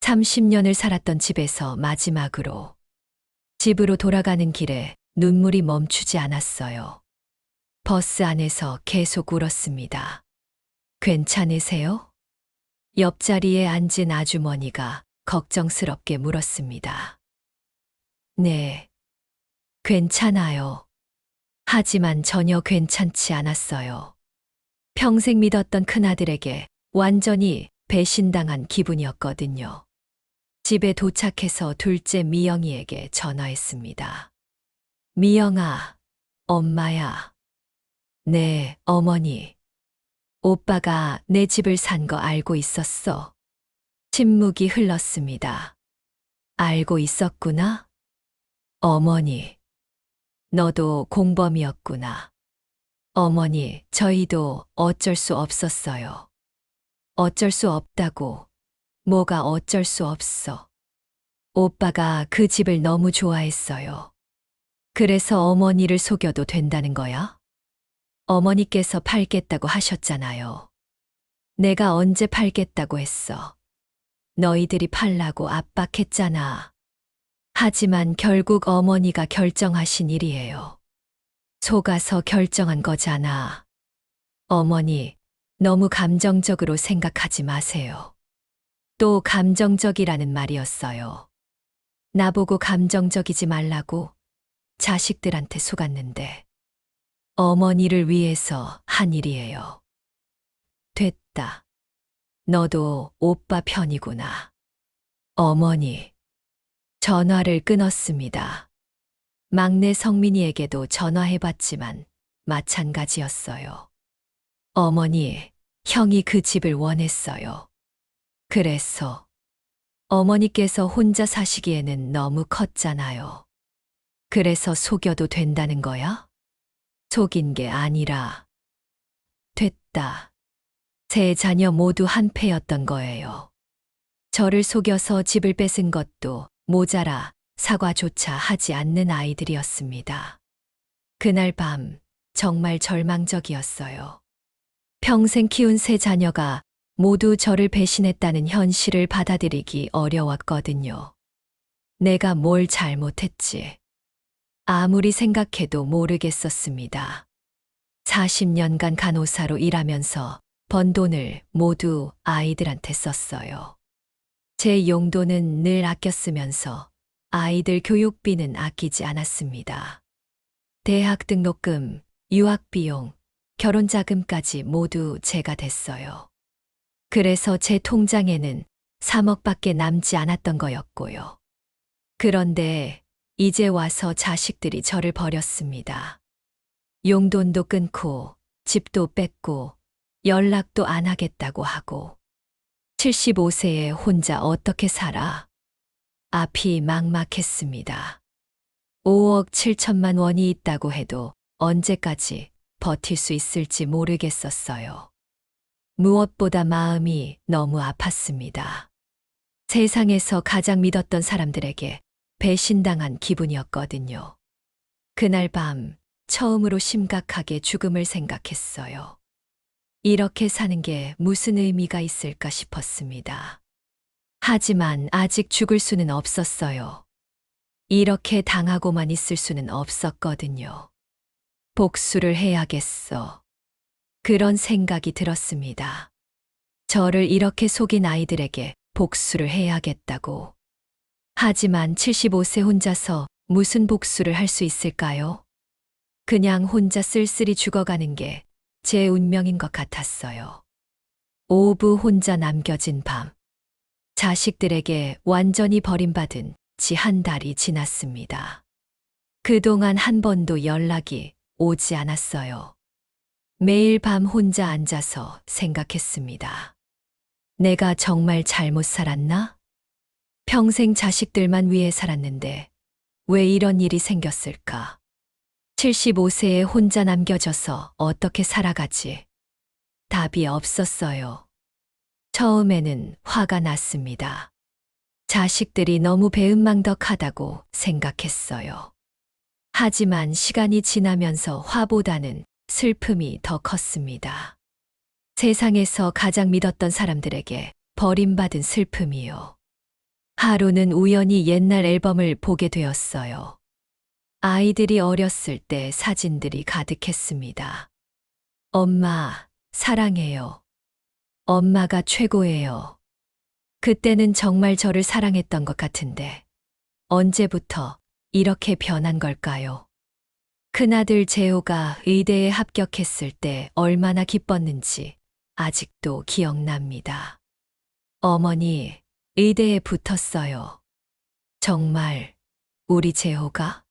30년을 살았던 집에서 마지막으로. 집으로 돌아가는 길에 눈물이 멈추지 않았어요. 버스 안에서 계속 울었습니다. 괜찮으세요? 옆자리에 앉은 아주머니가 걱정스럽게 물었습니다. 네, 괜찮아요. 하지만 전혀 괜찮지 않았어요. 평생 믿었던 큰아들에게 완전히 배신당한 기분이었거든요. 집에 도착해서 둘째 미영이에게 전화했습니다. 미영아, 엄마야. 네, 어머니. 오빠가 내 집을 산 거 알고 있었어. 침묵이 흘렀습니다. 알고 있었구나? 어머니. 너도 공범이었구나. 어머니, 저희도 어쩔 수 없었어요. 어쩔 수 없다고. 뭐가 어쩔 수 없어. 오빠가 그 집을 너무 좋아했어요. 그래서 어머니를 속여도 된다는 거야? 어머니께서 팔겠다고 하셨잖아요. 내가 언제 팔겠다고 했어. 너희들이 팔라고 압박했잖아. 하지만 결국 어머니가 결정하신 일이에요. 속아서 결정한 거잖아. 어머니, 너무 감정적으로 생각하지 마세요. 또 감정적이라는 말이었어요. 나보고 감정적이지 말라고 자식들한테 속았는데 어머니를 위해서 한 일이에요. 됐다. 너도 오빠 편이구나. 어머니. 전화를 끊었습니다. 막내 성민이에게도 전화해봤지만 마찬가지였어요. 어머니, 형이 그 집을 원했어요. 그래서 어머니께서 혼자 사시기에는 너무 컸잖아요. 그래서 속여도 된다는 거야? 속인 게 아니라 됐다. 세 자녀 모두 한패였던 거예요. 저를 속여서 집을 뺏은 것도 모자라 사과조차 하지 않는 아이들이었습니다. 그날 밤 정말 절망적이었어요. 평생 키운 세 자녀가 모두 저를 배신했다는 현실을 받아들이기 어려웠거든요. 내가 뭘 잘못했지? 아무리 생각해도 모르겠었습니다. 40년간 간호사로 일하면서 번 돈을 모두 아이들한테 썼어요. 제 용돈은 늘 아껴 쓰면서 아이들 교육비는 아끼지 않았습니다. 대학 등록금, 유학비용, 결혼자금까지 모두 제가 댔어요. 그래서 제 통장에는 3억밖에 남지 않았던 거였고요. 그런데 이제 와서 자식들이 저를 버렸습니다. 용돈도 끊고 집도 뺏고 연락도 안 하겠다고 하고 75세에 혼자 어떻게 살아? 앞이 막막했습니다. 5억 7천만 원이 있다고 해도 언제까지 버틸 수 있을지 모르겠었어요. 무엇보다 마음이 너무 아팠습니다. 세상에서 가장 믿었던 사람들에게 배신당한 기분이었거든요. 그날 밤 처음으로 심각하게 죽음을 생각했어요. 이렇게 사는 게 무슨 의미가 있을까 싶었습니다. 하지만 아직 죽을 수는 없었어요. 이렇게 당하고만 있을 수는 없었거든요. 복수를 해야겠어. 그런 생각이 들었습니다. 저를 이렇게 속인 아이들에게 복수를 해야겠다고. 하지만 75세 혼자서 무슨 복수를 할 수 있을까요? 그냥 혼자 쓸쓸히 죽어가는 게 제 운명인 것 같았어요. 오후 혼자 남겨진 밤. 자식들에게 완전히 버림받은 지 한 달이 지났습니다. 그동안 한 번도 연락이 오지 않았어요. 매일 밤 혼자 앉아서 생각했습니다. 내가 정말 잘못 살았나? 평생 자식들만 위해 살았는데 왜 이런 일이 생겼을까? 75세에 혼자 남겨져서 어떻게 살아가지? 답이 없었어요. 처음에는 화가 났습니다. 자식들이 너무 배은망덕하다고 생각했어요. 하지만 시간이 지나면서 화보다는 슬픔이 더 컸습니다. 세상에서 가장 믿었던 사람들에게 버림받은 슬픔이요. 하루는 우연히 옛날 앨범을 보게 되었어요. 아이들이 어렸을 때 사진들이 가득했습니다. 엄마, 사랑해요. 엄마가 최고예요. 그때는 정말 저를 사랑했던 것 같은데, 언제부터 이렇게 변한 걸까요? 큰아들 재호가 의대에 합격했을 때 얼마나 기뻤는지 아직도 기억납니다. 어머니, 의대에 붙었어요. 정말, 우리 재호가?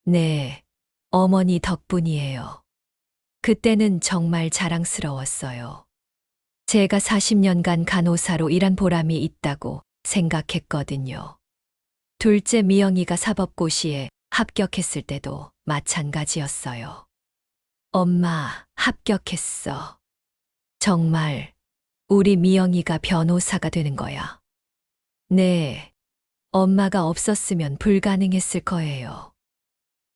네, 어머니 덕분이에요. 그때는 정말 자랑스러웠어요. 제가 40년간 간호사로 일한 보람이 있다고 생각했거든요. 둘째 미영이가 사법고시에 합격했을 때도 마찬가지였어요. 엄마, 합격했어. 정말, 우리 미영이가 변호사가 되는 거야. 네, 엄마가 없었으면 불가능했을 거예요.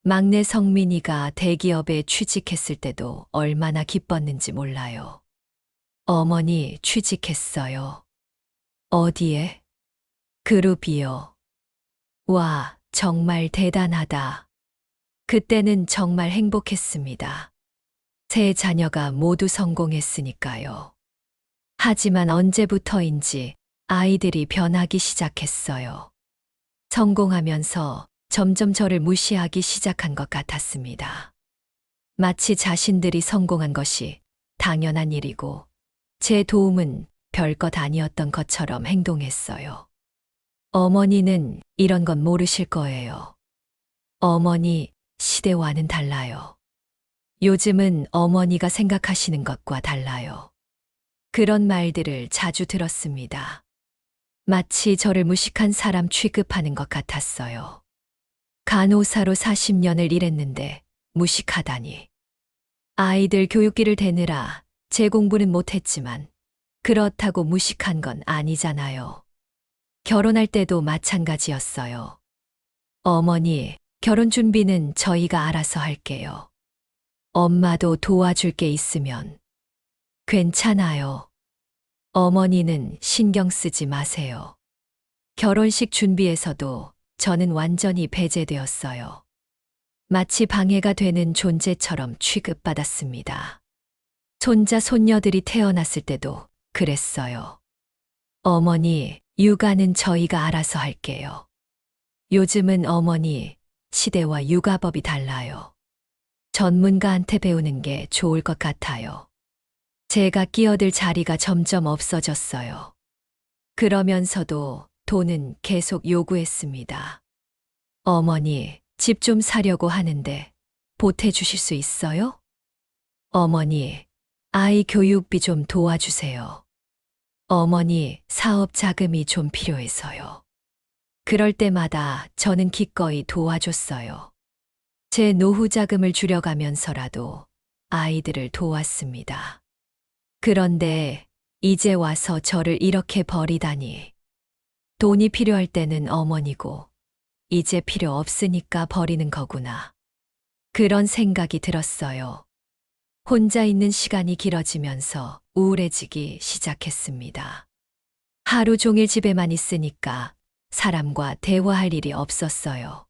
막내 성민이가 대기업에 취직했을 때도 얼마나 기뻤는지 몰라요. 어머니 취직했어요. 어디에? 그룹이요. 와, 정말 대단하다. 그때는 정말 행복했습니다. 세 자녀가 모두 성공했으니까요. 하지만 언제부터인지 아이들이 변하기 시작했어요. 성공하면서 점점 저를 무시하기 시작한 것 같았습니다. 마치 자신들이 성공한 것이 당연한 일이고 제 도움은 별것 아니었던 것처럼 행동했어요. 어머니는 이런 건 모르실 거예요. 어머니, 시대와는 달라요. 요즘은 어머니가 생각하시는 것과 달라요. 그런 말들을 자주 들었습니다. 마치 저를 무식한 사람 취급하는 것 같았어요. 간호사로 40년을 일했는데 무식하다니. 아이들 교육비를 대느라 제 공부는 못했지만 그렇다고 무식한 건 아니잖아요. 결혼할 때도 마찬가지였어요. 어머니, 결혼 준비는 저희가 알아서 할게요. 엄마도 도와줄 게 있으면. 괜찮아요. 어머니는 신경 쓰지 마세요. 결혼식 준비에서도 저는 완전히 배제되었어요. 마치 방해가 되는 존재처럼 취급받았습니다. 손자, 손녀들이 태어났을 때도 그랬어요. 어머니, 육아는 저희가 알아서 할게요. 요즘은 어머니, 시대와 육아법이 달라요. 전문가한테 배우는 게 좋을 것 같아요. 제가 끼어들 자리가 점점 없어졌어요. 그러면서도 돈은 계속 요구했습니다. 어머니, 집 좀 사려고 하는데 보태주실 수 있어요? 어머니, 아이 교육비 좀 도와주세요. 어머니, 사업 자금이 좀 필요해서요. 그럴 때마다 저는 기꺼이 도와줬어요. 제 노후 자금을 줄여가면서라도 아이들을 도왔습니다. 그런데 이제 와서 저를 이렇게 버리다니. 돈이 필요할 때는 어머니고, 이제 필요 없으니까 버리는 거구나. 그런 생각이 들었어요. 혼자 있는 시간이 길어지면서 우울해지기 시작했습니다. 하루 종일 집에만 있으니까 사람과 대화할 일이 없었어요.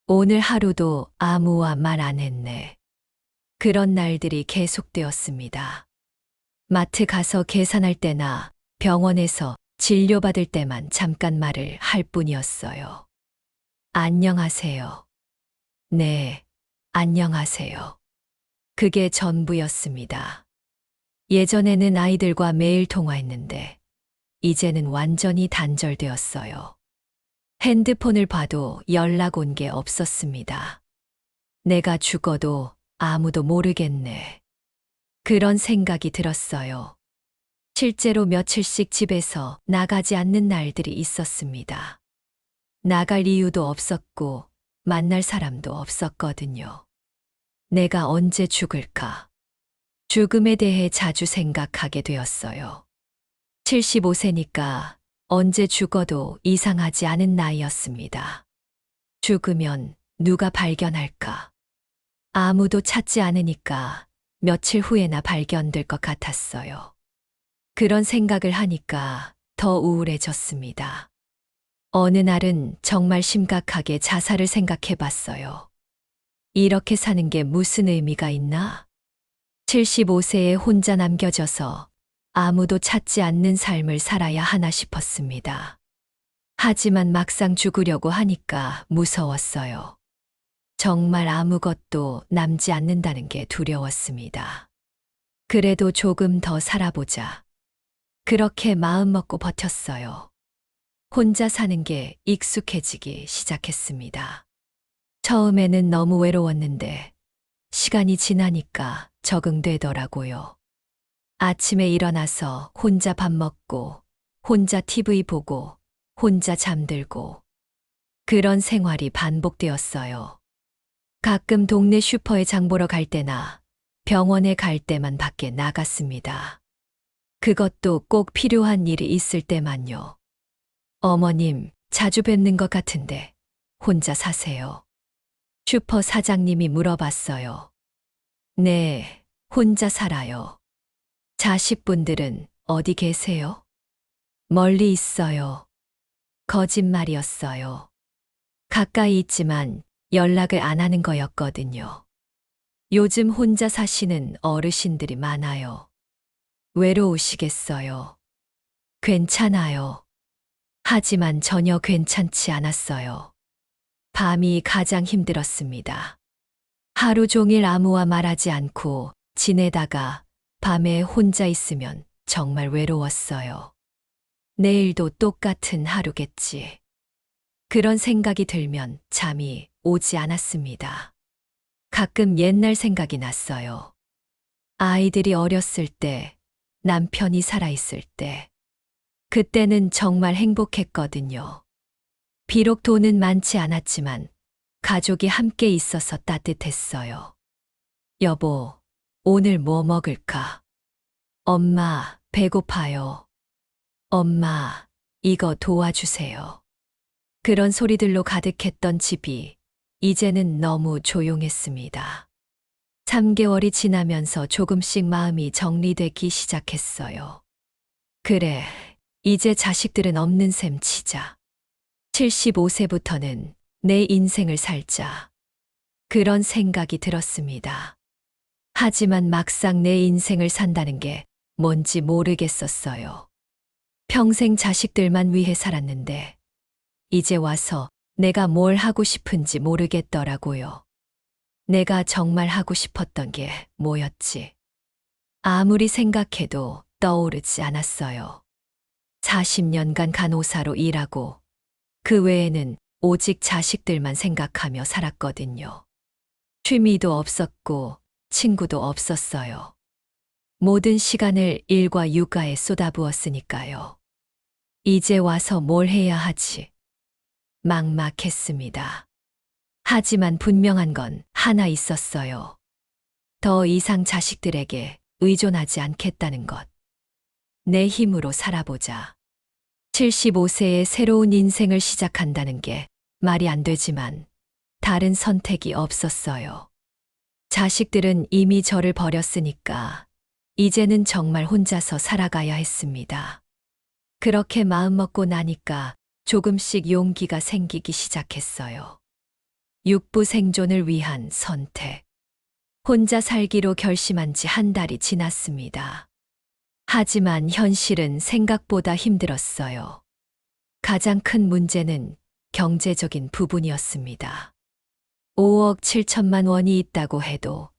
오늘 하루도 아무와 말 안 했네. 그런 날들이 계속되었습니다. 마트 가서 계산할 때나 병원에서 진료받을 때만 잠깐 말을 할 뿐이었어요. 안녕하세요. 네, 안녕하세요. 그게 전부였습니다. 예전에는 아이들과 매일 통화했는데, 이제는 완전히 단절되었어요. 핸드폰을 봐도 연락 온 게 없었습니다. 내가 죽어도 아무도 모르겠네. 그런 생각이 들었어요. 실제로 며칠씩 집에서 나가지 않는 날들이 있었습니다. 나갈 이유도 없었고, 만날 사람도 없었거든요. 내가 언제 죽을까? 죽음에 대해 자주 생각하게 되었어요. 75세니까 언제 죽어도 이상하지 않은 나이였습니다. 죽으면 누가 발견할까? 아무도 찾지 않으니까 며칠 후에나 발견될 것 같았어요. 그런 생각을 하니까 더 우울해졌습니다. 어느 날은 정말 심각하게 자살을 생각해 봤어요. 이렇게 사는 게 무슨 의미가 있나? 75세에 혼자 남겨져서 아무도 찾지 않는 삶을 살아야 하나 싶었습니다. 하지만 막상 죽으려고 하니까 무서웠어요. 정말 아무것도 남지 않는다는 게 두려웠습니다. 그래도 조금 더 살아보자. 그렇게 마음먹고 버텼어요. 혼자 사는 게 익숙해지기 시작했습니다. 처음에는 너무 외로웠는데 시간이 지나니까 적응되더라고요. 아침에 일어나서 혼자 밥 먹고, 혼자 TV 보고, 혼자 잠들고, 그런 생활이 반복되었어요. 가끔 동네 슈퍼에 장 보러 갈 때나 병원에 갈 때만 밖에 나갔습니다. 그것도 꼭 필요한 일이 있을 때만요. 어머님, 자주 뵙는 것 같은데 혼자 사세요? 슈퍼 사장님이 물어봤어요. 네, 혼자 살아요. 자식분들은 어디 계세요? 멀리 있어요. 거짓말이었어요. 가까이 있지만 연락을 안 하는 거였거든요. 요즘 혼자 사시는 어르신들이 많아요. 외로우시겠어요. 괜찮아요. 하지만 전혀 괜찮지 않았어요. 밤이 가장 힘들었습니다. 하루 종일 아무와 말하지 않고 지내다가 밤에 혼자 있으면 정말 외로웠어요. 내일도 똑같은 하루겠지. 그런 생각이 들면 잠이 오지 않았습니다. 가끔 옛날 생각이 났어요. 아이들이 어렸을 때, 남편이 살아있을 때. 그때는 정말 행복했거든요. 비록 돈은 많지 않았지만 가족이 함께 있어서 따뜻했어요. 여보, 오늘 뭐 먹을까? 엄마, 배고파요. 엄마, 이거 도와주세요. 그런 소리들로 가득했던 집이 이제는 너무 조용했습니다. 3개월이 지나면서 조금씩 마음이 정리되기 시작했어요. 그래, 이제 자식들은 없는 셈 치자. 75세부터는 내 인생을 살자. 그런 생각이 들었습니다. 하지만 막상 내 인생을 산다는 게 뭔지 모르겠었어요. 평생 자식들만 위해 살았는데, 이제 와서 내가 뭘 하고 싶은지 모르겠더라고요. 내가 정말 하고 싶었던 게 뭐였지? 아무리 생각해도 떠오르지 않았어요. 40년간 간호사로 일하고, 그 외에는 오직 자식들만 생각하며 살았거든요. 취미도 없었고, 친구도 없었어요. 모든 시간을 일과 육아에 쏟아부었으니까요. 이제 와서 뭘 해야 하지? 막막했습니다. 하지만 분명한 건 하나 있었어요. 더 이상 자식들에게 의존하지 않겠다는 것. 내 힘으로 살아보자. 75세에 새로운 인생을 시작한다는 게 말이 안 되지만 다른 선택이 없었어요. 자식들은 이미 저를 버렸으니까 이제는 정말 혼자서 살아가야 했습니다. 그렇게 마음먹고 나니까 조금씩 용기가 생기기 시작했어요. 육부 생존을 위한 선택. 혼자 살기로 결심한 지 한 달이 지났습니다. 하지만 현실은 생각보다 힘들었어요. 가장 큰 문제는 경제적인 부분이었습니다. 5억 7천만 원이 있다고 해도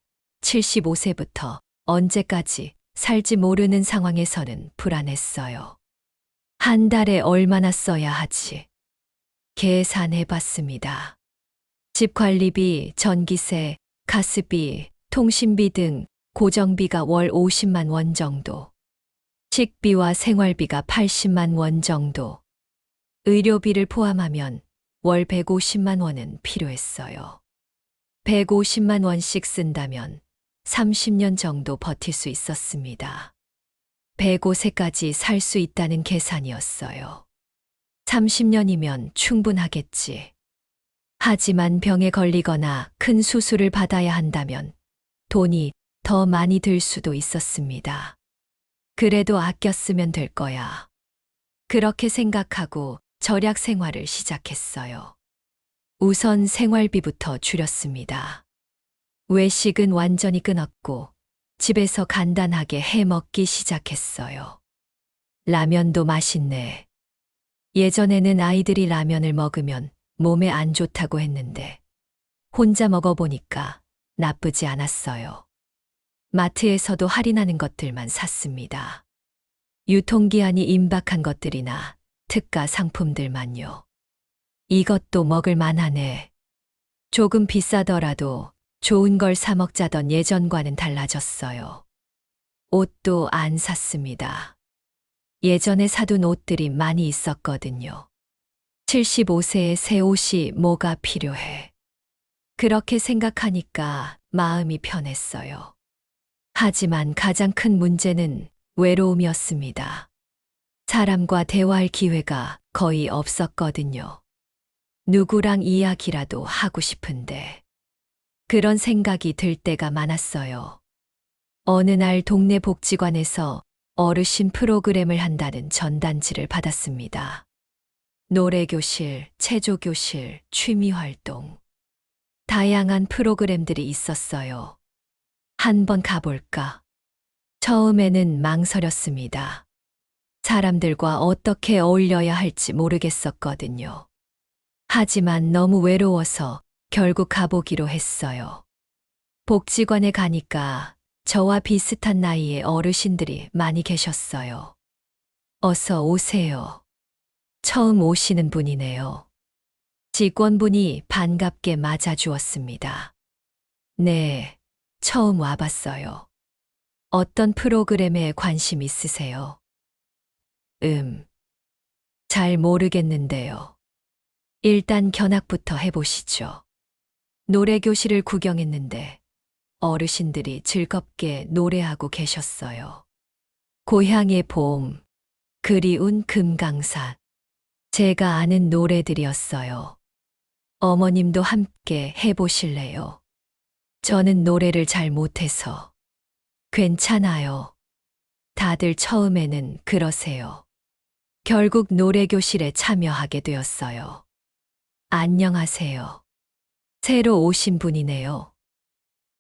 75세부터 언제까지 살지 모르는 상황에서는 불안했어요. 한 달에 얼마나 써야 하지? 계산해 봤습니다. 집 관리비, 전기세, 가스비, 통신비 등 고정비가 월 50만 원 정도. 식비와 생활비가 80만 원 정도. 의료비를 포함하면 월 150만 원은 필요했어요. 150만 원씩 쓴다면 30년 정도 버틸 수 있었습니다. 105세까지 살 수 있다는 계산이었어요. 30년이면 충분하겠지. 하지만 병에 걸리거나 큰 수술을 받아야 한다면 돈이 더 많이 들 수도 있었습니다. 그래도 아껴 쓰면 될 거야. 그렇게 생각하고 절약 생활을 시작했어요. 우선 생활비부터 줄였습니다. 외식은 완전히 끊었고 집에서 간단하게 해 먹기 시작했어요. 라면도 맛있네. 예전에는 아이들이 라면을 먹으면 몸에 안 좋다고 했는데 혼자 먹어보니까 나쁘지 않았어요. 마트에서도 할인하는 것들만 샀습니다. 유통기한이 임박한 것들이나 특가 상품들만요. 이것도 먹을 만하네. 조금 비싸더라도 좋은 걸 사 먹자던 예전과는 달라졌어요. 옷도 안 샀습니다. 예전에 사둔 옷들이 많이 있었거든요. 75세에 새 옷이 뭐가 필요해. 그렇게 생각하니까 마음이 편했어요. 하지만 가장 큰 문제는 외로움이었습니다. 사람과 대화할 기회가 거의 없었거든요. 누구랑 이야기라도 하고 싶은데 그런 생각이 들 때가 많았어요. 어느 날 동네 복지관에서 어르신 프로그램을 한다는 전단지를 받았습니다. 노래교실, 체조교실, 취미활동. 다양한 프로그램들이 있었어요. 한번 가볼까? 처음에는 망설였습니다. 사람들과 어떻게 어울려야 할지 모르겠었거든요. 하지만 너무 외로워서 결국 가보기로 했어요. 복지관에 가니까 저와 비슷한 나이의 어르신들이 많이 계셨어요. 어서 오세요. 처음 오시는 분이네요. 직원분이 반갑게 맞아주었습니다. 네, 처음 와봤어요. 어떤 프로그램에 관심 있으세요? 잘 모르겠는데요. 일단 견학부터 해보시죠. 노래교실을 구경했는데 어르신들이 즐겁게 노래하고 계셨어요. 고향의 봄, 그리운 금강산. 제가 아는 노래들이었어요. 어머님도 함께 해보실래요? 저는 노래를 잘 못해서. 괜찮아요. 다들 처음에는 그러세요. 결국 노래교실에 참여하게 되었어요. 안녕하세요. 새로 오신 분이네요.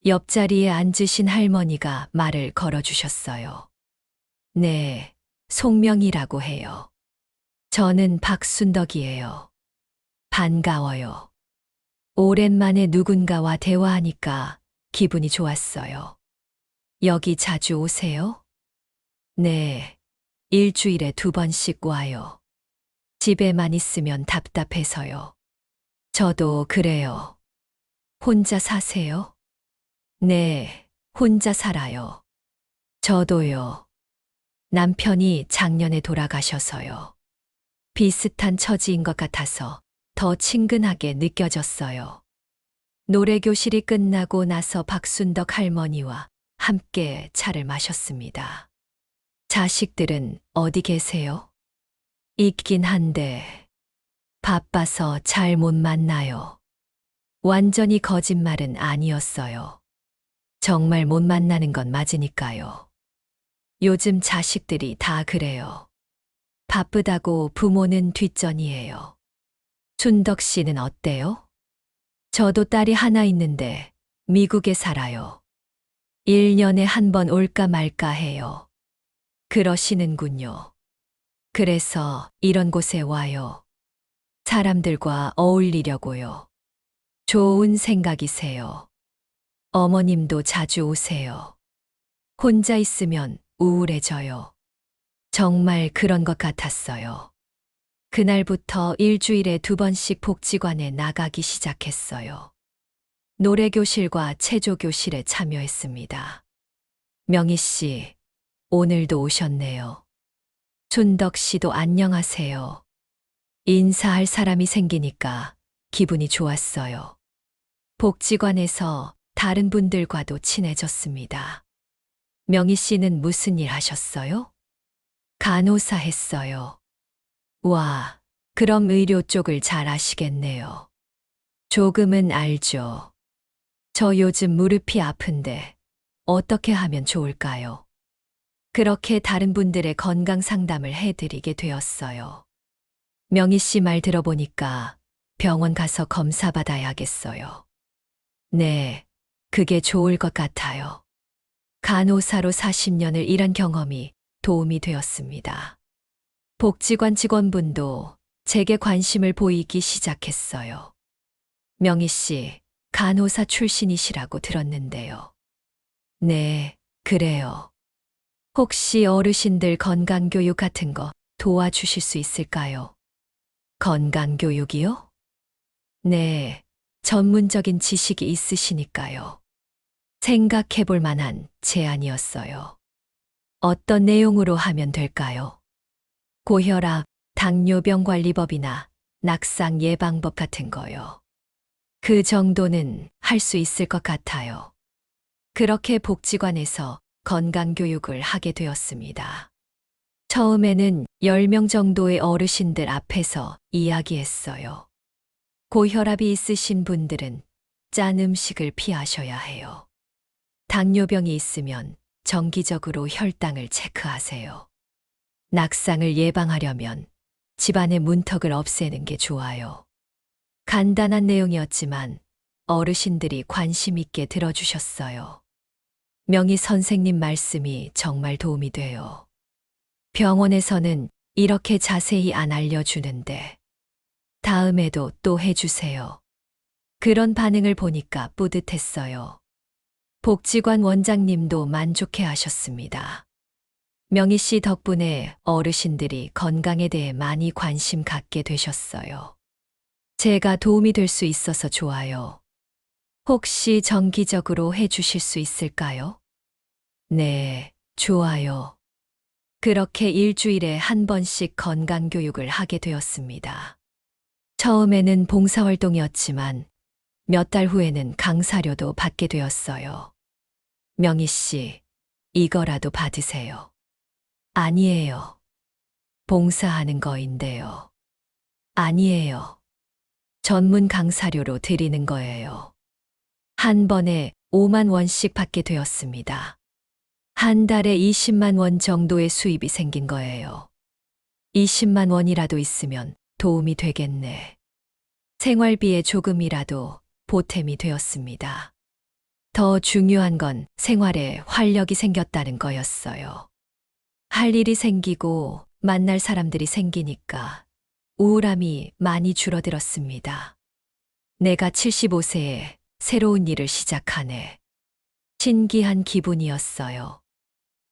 옆자리에 앉으신 할머니가 말을 걸어주셨어요. 네, 송명이라고 해요. 저는 박순덕이에요. 반가워요. 오랜만에 누군가와 대화하니까 기분이 좋았어요. 여기 자주 오세요? 네, 일주일에 2번씩 와요. 집에만 있으면 답답해서요. 저도 그래요. 혼자 사세요? 네, 혼자 살아요. 저도요. 남편이 작년에 돌아가셔서요. 비슷한 처지인 것 같아서 더 친근하게 느껴졌어요. 노래교실이 끝나고 나서 박순덕 할머니와 함께 차를 마셨습니다. 자식들은 어디 계세요? 있긴 한데 바빠서 잘 못 만나요. 완전히 거짓말은 아니었어요. 정말 못 만나는 건 맞으니까요. 요즘 자식들이 다 그래요. 바쁘다고 부모는 뒷전이에요. 순덕 씨는 어때요? 저도 딸이 하나 있는데 미국에 살아요. 1년에 한 번 올까 말까 해요. 그러시는군요. 그래서 이런 곳에 와요. 사람들과 어울리려고요. 좋은 생각이세요. 어머님도 자주 오세요. 혼자 있으면 우울해져요. 정말 그런 것 같았어요. 그날부터 일주일에 2번씩 복지관에 나가기 시작했어요. 노래교실과 체조교실에 참여했습니다. 명희 씨, 오늘도 오셨네요. 순덕 씨도 안녕하세요. 인사할 사람이 생기니까 기분이 좋았어요. 복지관에서 다른 분들과도 친해졌습니다. 명희 씨는 무슨 일 하셨어요? 간호사 했어요. 와, 그럼 의료 쪽을 잘 아시겠네요. 조금은 알죠. 저 요즘 무릎이 아픈데 어떻게 하면 좋을까요? 그렇게 다른 분들의 건강 상담을 해드리게 되었어요. 명희 씨 말 들어보니까 병원 가서 검사 받아야겠어요. 네, 그게 좋을 것 같아요. 간호사로 40년을 일한 경험이 도움이 되었습니다. 복지관 직원분도 제게 관심을 보이기 시작했어요. 명희 씨, 간호사 출신이시라고 들었는데요. 네, 그래요. 혹시 어르신들 건강교육 같은 거 도와주실 수 있을까요? 건강교육이요? 네, 전문적인 지식이 있으시니까요. 생각해 볼 만한 제안이었어요. 어떤 내용으로 하면 될까요? 고혈압, 당뇨병 관리법이나 낙상 예방법 같은 거요. 그 정도는 할 수 있을 것 같아요. 그렇게 복지관에서 건강교육을 하게 되었습니다. 처음에는 10명 정도의 어르신들 앞에서 이야기했어요. 고혈압이 있으신 분들은 짠 음식을 피하셔야 해요. 당뇨병이 있으면 정기적으로 혈당을 체크하세요. 낙상을 예방하려면 집안의 문턱을 없애는 게 좋아요. 간단한 내용이었지만 어르신들이 관심 있게 들어주셨어요. 명희 선생님 말씀이 정말 도움이 돼요. 병원에서는 이렇게 자세히 안 알려주는데 다음에도 또 해주세요. 그런 반응을 보니까 뿌듯했어요. 복지관 원장님도 만족해 하셨습니다. 명희 씨 덕분에 어르신들이 건강에 대해 많이 관심 갖게 되셨어요. 제가 도움이 될 수 있어서 좋아요. 혹시 정기적으로 해주실 수 있을까요? 네, 좋아요. 그렇게 일주일에 한 번씩 건강교육을 하게 되었습니다. 처음에는 봉사활동이었지만 몇 달 후에는 강사료도 받게 되었어요. 명희 씨, 이거라도 받으세요. 아니에요. 봉사하는 거인데요. 아니에요. 전문 강사료로 드리는 거예요. 한 번에 5만 원씩 받게 되었습니다. 한 달에 20만 원 정도의 수입이 생긴 거예요. 20만 원이라도 있으면 도움이 되겠네. 생활비에 조금이라도 보탬이 되었습니다. 더 중요한 건 생활에 활력이 생겼다는 거였어요. 할 일이 생기고 만날 사람들이 생기니까 우울함이 많이 줄어들었습니다. 내가 75세에 새로운 일을 시작하네. 신기한 기분이었어요.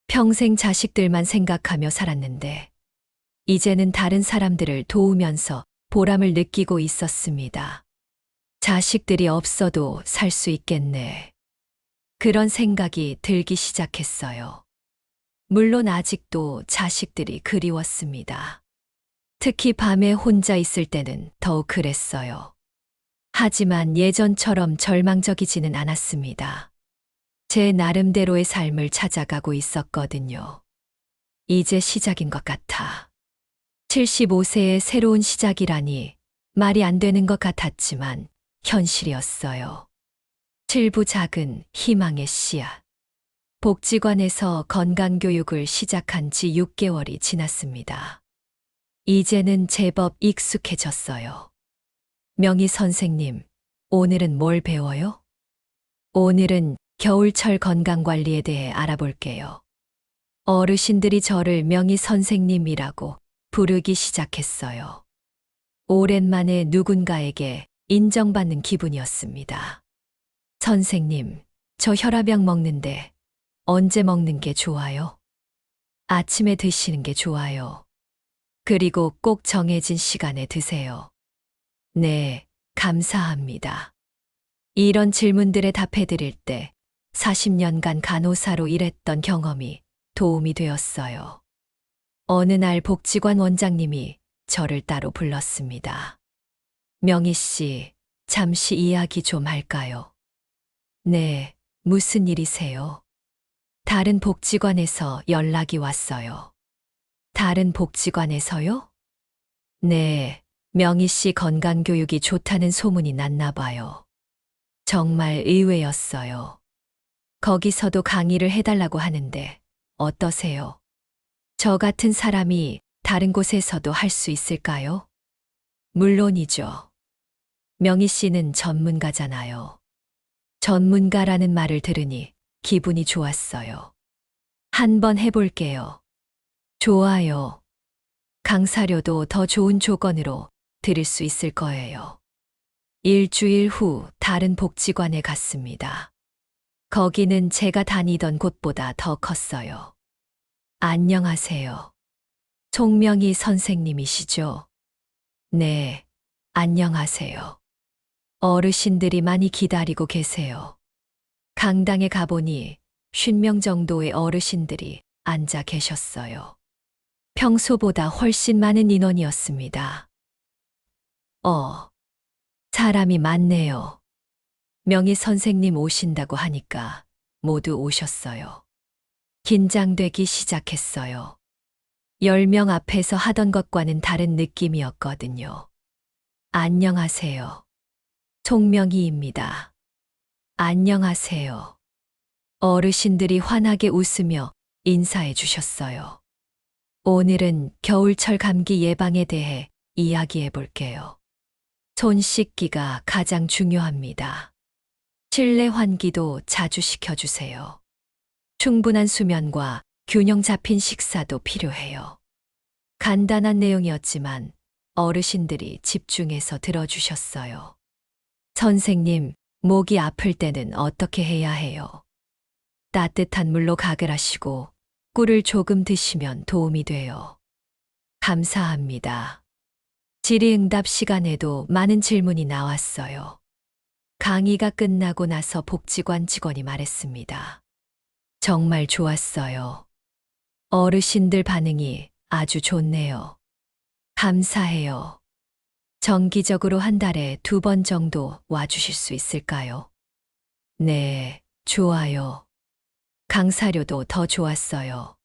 평생 자식들만 생각하며 살았는데 이제는 다른 사람들을 도우면서 보람을 느끼고 있었습니다. 자식들이 없어도 살 수 있겠네. 그런 생각이 들기 시작했어요. 물론 아직도 자식들이 그리웠습니다. 특히 밤에 혼자 있을 때는 더욱 그랬어요. 하지만 예전처럼 절망적이지는 않았습니다. 제 나름대로의 삶을 찾아가고 있었거든요. 이제 시작인 것 같아. 75세의 새로운 시작이라니 말이 안 되는 것 같았지만 현실이었어요. 일부 작은 희망의 씨앗. 복지관에서 건강교육을 시작한 지 6개월이 지났습니다. 이제는 제법 익숙해졌어요. 명희 선생님, 오늘은 뭘 배워요? 오늘은 겨울철 건강관리에 대해 알아볼게요. 어르신들이 저를 명희 선생님이라고 부르기 시작했어요. 오랜만에 누군가에게 인정받는 기분이었습니다. 선생님, 저 혈압약 먹는데 언제 먹는 게 좋아요? 아침에 드시는 게 좋아요. 그리고 꼭 정해진 시간에 드세요. 네, 감사합니다. 이런 질문들에 답해드릴 때 40년간 간호사로 일했던 경험이 도움이 되었어요. 어느 날 복지관 원장님이 저를 따로 불렀습니다. 명희 씨, 잠시 이야기 좀 할까요? 네, 무슨 일이세요? 다른 복지관에서 연락이 왔어요. 다른 복지관에서요? 네, 명희 씨 건강교육이 좋다는 소문이 났나 봐요. 정말 의외였어요. 거기서도 강의를 해달라고 하는데 어떠세요? 저 같은 사람이 다른 곳에서도 할 수 있을까요? 물론이죠. 명희 씨는 전문가잖아요. 전문가라는 말을 들으니 기분이 좋았어요. 한번 해볼게요. 좋아요. 강사료도 더 좋은 조건으로 드릴 수 있을 거예요. 일주일 후 다른 복지관에 갔습니다. 거기는 제가 다니던 곳보다 더 컸어요. 안녕하세요. 송명희 선생님이시죠? 네, 안녕하세요. 어르신들이 많이 기다리고 계세요. 강당에 가보니 50명 정도의 어르신들이 앉아 계셨어요. 평소보다 훨씬 많은 인원이었습니다. 사람이 많네요. 명희 선생님 오신다고 하니까 모두 오셨어요. 긴장되기 시작했어요. 10명 앞에서 하던 것과는 다른 느낌이었거든요. 안녕하세요. 송명희입니다. 안녕하세요. 어르신들이 환하게 웃으며 인사해 주셨어요. 오늘은 겨울철 감기 예방에 대해 이야기해 볼게요. 손 씻기가 가장 중요합니다. 실내 환기도 자주 시켜주세요. 충분한 수면과 균형 잡힌 식사도 필요해요. 간단한 내용이었지만 어르신들이 집중해서 들어주셨어요. 선생님, 목이 아플 때는 어떻게 해야 해요? 따뜻한 물로 가글하시고 꿀을 조금 드시면 도움이 돼요. 감사합니다. 질의응답 시간에도 많은 질문이 나왔어요. 강의가 끝나고 나서 복지관 직원이 말했습니다. 정말 좋았어요. 어르신들 반응이 아주 좋네요. 감사해요. 정기적으로 한 달에 2번 정도 와주실 수 있을까요? 네, 좋아요. 강사료도 더 좋았어요.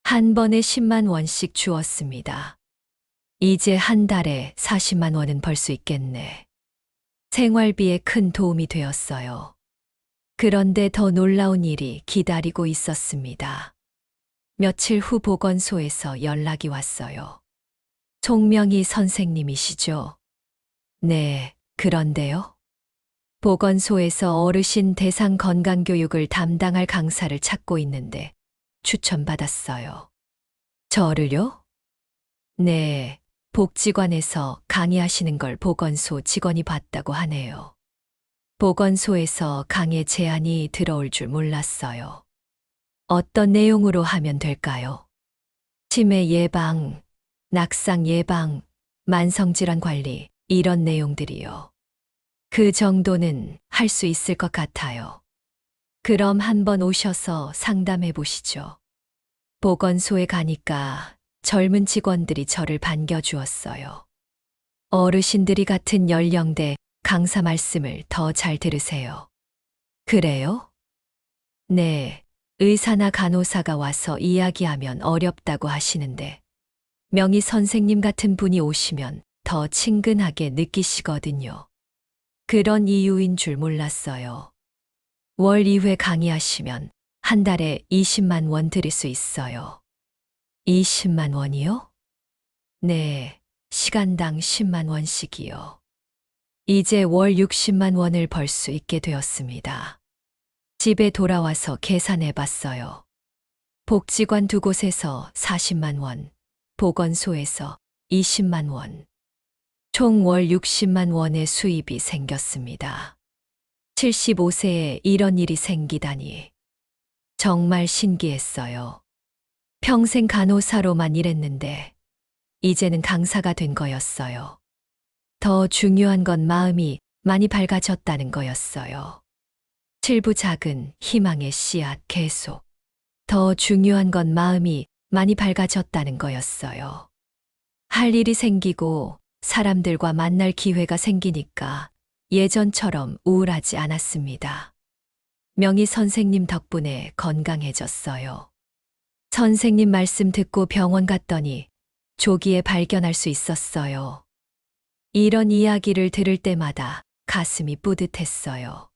한 번에 10만 원씩 주었습니다. 이제 한 달에 40만 원은 벌 수 있겠네. 생활비에 큰 도움이 되었어요. 그런데 더 놀라운 일이 기다리고 있었습니다. 며칠 후 보건소에서 연락이 왔어요. 송명희 선생님이시죠? 네, 그런데요. 보건소에서 어르신 대상 건강교육을 담당할 강사를 찾고 있는데 추천받았어요. 저를요? 네, 복지관에서 강의하시는 걸 보건소 직원이 봤다고 하네요. 보건소에서 강의 제안이 들어올 줄 몰랐어요. 어떤 내용으로 하면 될까요? 치매 예방, 낙상 예방, 만성질환 관리, 이런 내용들이요. 그 정도는 할 수 있을 것 같아요. 그럼 한번 오셔서 상담해 보시죠. 보건소에 가니까 젊은 직원들이 저를 반겨주었어요. 어르신들이 같은 연령대 강사 말씀을 더 잘 들으세요. 그래요? 네, 의사나 간호사가 와서 이야기하면 어렵다고 하시는데 명희 선생님 같은 분이 오시면 더 친근하게 느끼시거든요. 그런 이유인 줄 몰랐어요. 월 2회 강의하시면 한 달에 20만 원 드릴 수 있어요. 20만 원이요? 네, 시간당 10만 원씩이요. 이제 월 60만 원을 벌 수 있게 되었습니다. 집에 돌아와서 계산해 봤어요. 복지관 2곳에서 40만 원, 보건소에서 20만 원. 총 월 60만 원의 수입이 생겼습니다. 75세에 이런 일이 생기다니. 정말 신기했어요. 평생 간호사로만 일했는데 이제는 강사가 된 거였어요. 더 중요한 건 마음이 많이 밝아졌다는 거였어요. 칠부 작은 희망의 씨앗 계속. 더 중요한 건 마음이 많이 밝아졌다는 거였어요. 할 일이 생기고 사람들과 만날 기회가 생기니까 예전처럼 우울하지 않았습니다. 명희 선생님 덕분에 건강해졌어요. 선생님 말씀 듣고 병원 갔더니 조기에 발견할 수 있었어요. 이런 이야기를 들을 때마다 가슴이 뿌듯했어요.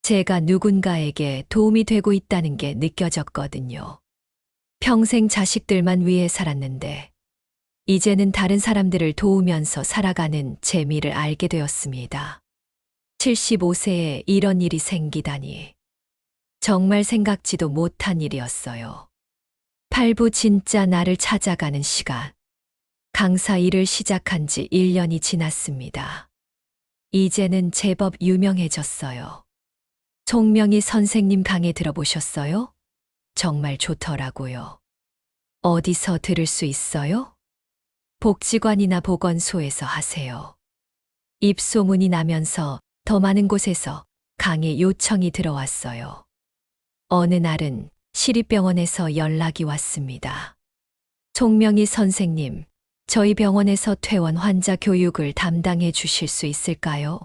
제가 누군가에게 도움이 되고 있다는 게 느껴졌거든요. 평생 자식들만 위해 살았는데, 이제는 다른 사람들을 도우면서 살아가는 재미를 알게 되었습니다. 75세에 이런 일이 생기다니. 정말 생각지도 못한 일이었어요. 팔부 진짜 나를 찾아가는 시간. 강사 일을 시작한 지 1년이 지났습니다. 이제는 제법 유명해졌어요. 송명희 선생님 강의 들어보셨어요? 정말 좋더라고요. 어디서 들을 수 있어요? 복지관이나 보건소에서 하세요. 입소문이 나면서 더 많은 곳에서 강의 요청이 들어왔어요. 어느 날은 시립병원에서 연락이 왔습니다. 송명희 선생님, 저희 병원에서 퇴원 환자 교육을 담당해 주실 수 있을까요?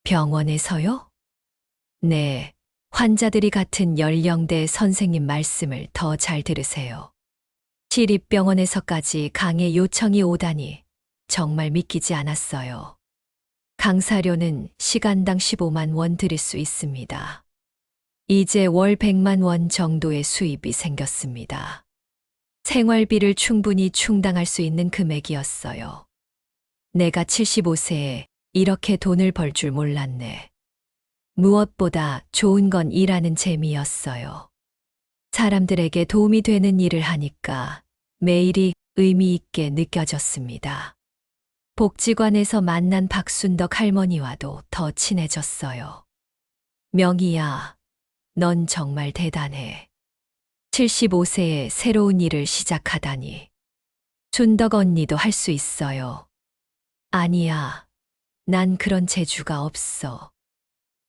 병원에서요? 네, 환자들이 같은 연령대 선생님 말씀을 더 잘 들으세요. 시립병원에서까지 강의 요청이 오다니 정말 믿기지 않았어요. 강사료는 시간당 15만 원 드릴 수 있습니다. 이제 월 100만 원 정도의 수입이 생겼습니다. 생활비를 충분히 충당할 수 있는 금액이었어요. 내가 75세에 이렇게 돈을 벌 줄 몰랐네. 무엇보다 좋은 건 일하는 재미였어요. 사람들에게 도움이 되는 일을 하니까 매일이 의미 있게 느껴졌습니다. 복지관에서 만난 박순덕 할머니와도 더 친해졌어요. 명희야, 넌 정말 대단해. 75세에 새로운 일을 시작하다니. 순덕 언니도 할 수 있어요. 아니야, 난 그런 재주가 없어.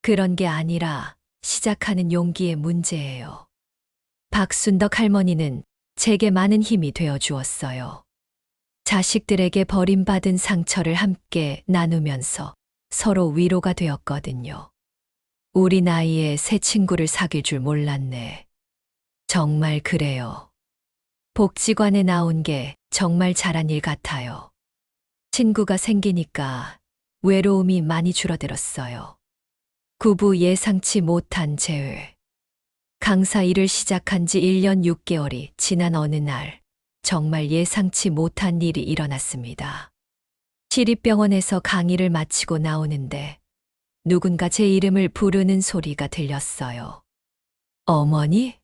그런 게 아니라 시작하는 용기의 문제예요. 박순덕 할머니는 제게 많은 힘이 되어 주었어요. 자식들에게 버림받은 상처를 함께 나누면서 서로 위로가 되었거든요. 우리 나이에 새 친구를 사귈 줄 몰랐네. 정말 그래요. 복지관에 나온 게 정말 잘한 일 같아요. 친구가 생기니까 외로움이 많이 줄어들었어요. 구부 예상치 못한 재회. 강사 일을 시작한 지 1년 6개월이 지난 어느 날, 정말 예상치 못한 일이 일어났습니다. 시립병원에서 강의를 마치고 나오는데 누군가 제 이름을 부르는 소리가 들렸어요. 어머니?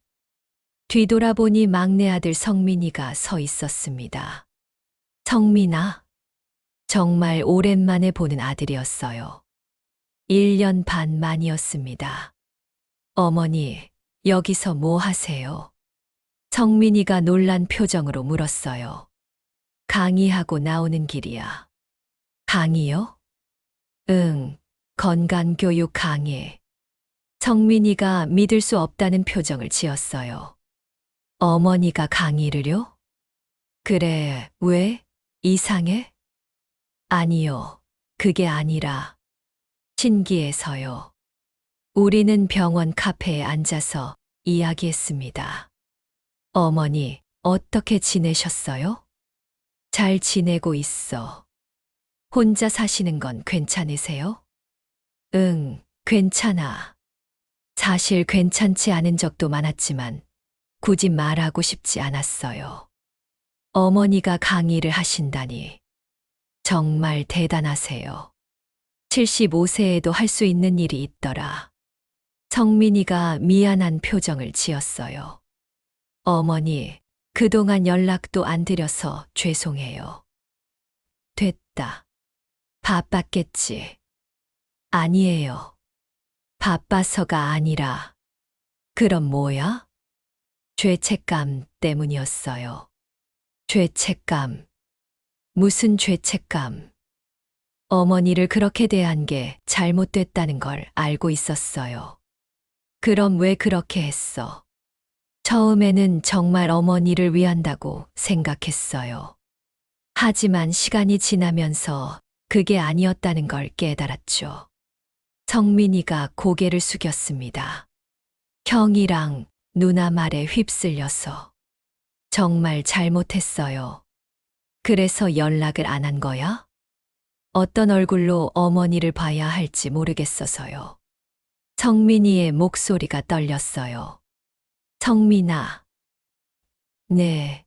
뒤돌아보니 막내 아들 성민이가 서 있었습니다. 성민아. 정말 오랜만에 보는 아들이었어요. 1년 반 만이었습니다. 어머니, 여기서 뭐 하세요? 성민이가 놀란 표정으로 물었어요. 강의하고 나오는 길이야. 강의요? 응, 건강교육 강의. 성민이가 믿을 수 없다는 표정을 지었어요. 어머니가 강의를요? 그래, 왜? 이상해? 아니요, 그게 아니라 신기해서요. 우리는 병원 카페에 앉아서 이야기했습니다. 어머니, 어떻게 지내셨어요? 잘 지내고 있어. 혼자 사시는 건 괜찮으세요? 응, 괜찮아. 사실 괜찮지 않은 적도 많았지만 굳이 말하고 싶지 않았어요. 어머니가 강의를 하신다니 정말 대단하세요. 75세에도 할 수 있는 일이 있더라. 성민이가 미안한 표정을 지었어요. 어머니, 그동안 연락도 안 드려서 죄송해요. 됐다. 바빴겠지. 아니에요. 바빠서가 아니라. 그럼 뭐야? 죄책감 때문이었어요. 죄책감. 무슨 죄책감? 어머니를 그렇게 대한 게 잘못됐다는 걸 알고 있었어요. 그럼 왜 그렇게 했어? 처음에는 정말 어머니를 위한다고 생각했어요. 하지만 시간이 지나면서 그게 아니었다는 걸 깨달았죠. 성민이가 고개를 숙였습니다. 형이랑 누나 말에 휩쓸려서. 정말 잘못했어요. 그래서 연락을 안 한 거야? 어떤 얼굴로 어머니를 봐야 할지 모르겠어서요. 성민이의 목소리가 떨렸어요. 성민아. 네.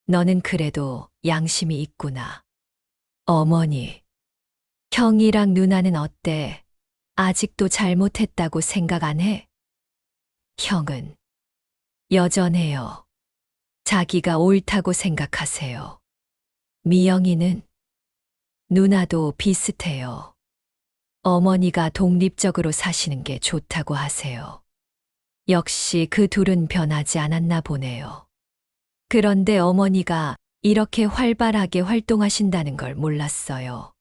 너는 그래도 양심이 있구나. 어머니. 형이랑 누나는 어때? 아직도 잘못했다고 생각 안 해? 형은 여전해요. 자기가 옳다고 생각하세요. 미영이는 누나도 비슷해요. 어머니가 독립적으로 사시는 게 좋다고 하세요. 역시 그 둘은 변하지 않았나 보네요. 그런데 어머니가 이렇게 활발하게 활동하신다는 걸 몰랐어요.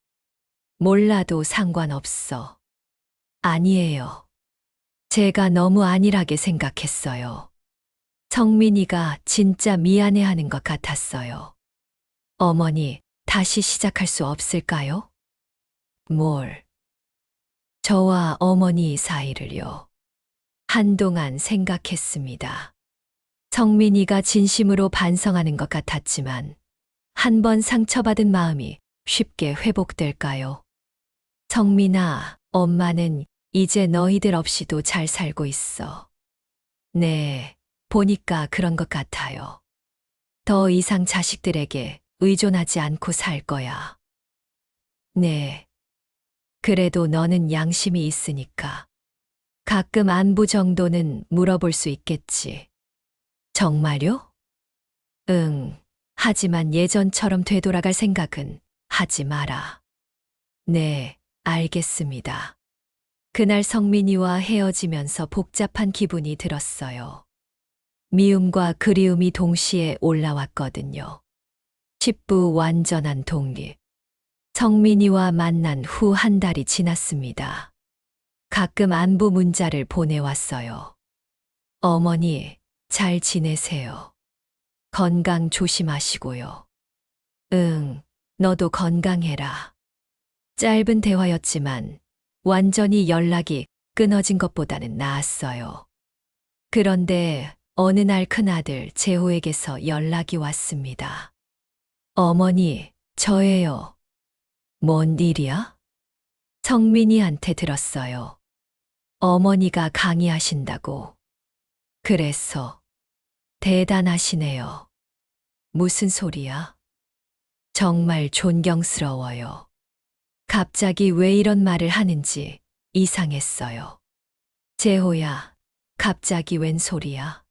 몰라도 상관없어. 아니에요. 제가 너무 안일하게 생각했어요. 성민이가 진짜 미안해하는 것 같았어요. 어머니, 다시 시작할 수 없을까요? 뭘? 저와 어머니 사이를요. 한동안 생각했습니다. 성민이가 진심으로 반성하는 것 같았지만 한 번 상처받은 마음이 쉽게 회복될까요? 성민아, 엄마는 이제 너희들 없이도 잘 살고 있어. 네, 보니까 그런 것 같아요. 더 이상 자식들에게 의존하지 않고 살 거야. 네. 그래도 너는 양심이 있으니까. 가끔 안부 정도는 물어볼 수 있겠지. 정말요? 응. 하지만 예전처럼 되돌아갈 생각은 하지 마라. 네, 알겠습니다. 그날 성민이와 헤어지면서 복잡한 기분이 들었어요. 미움과 그리움이 동시에 올라왔거든요. 10부 완전한 독립. 성민이와 만난 후 한 달이 지났습니다. 가끔 안부 문자를 보내왔어요. 어머니, 잘 지내세요. 건강 조심하시고요. 응, 너도 건강해라. 짧은 대화였지만 완전히 연락이 끊어진 것보다는 나았어요. 그런데 어느 날 큰아들 재호에게서 연락이 왔습니다. 어머니, 저예요. 뭔 일이야? 성민이한테 들었어요. 어머니가 강의하신다고. 그래서 대단하시네요. 무슨 소리야? 정말 존경스러워요. 갑자기 왜 이런 말을 하는지 이상했어요. 재호야, 갑자기 웬 소리야?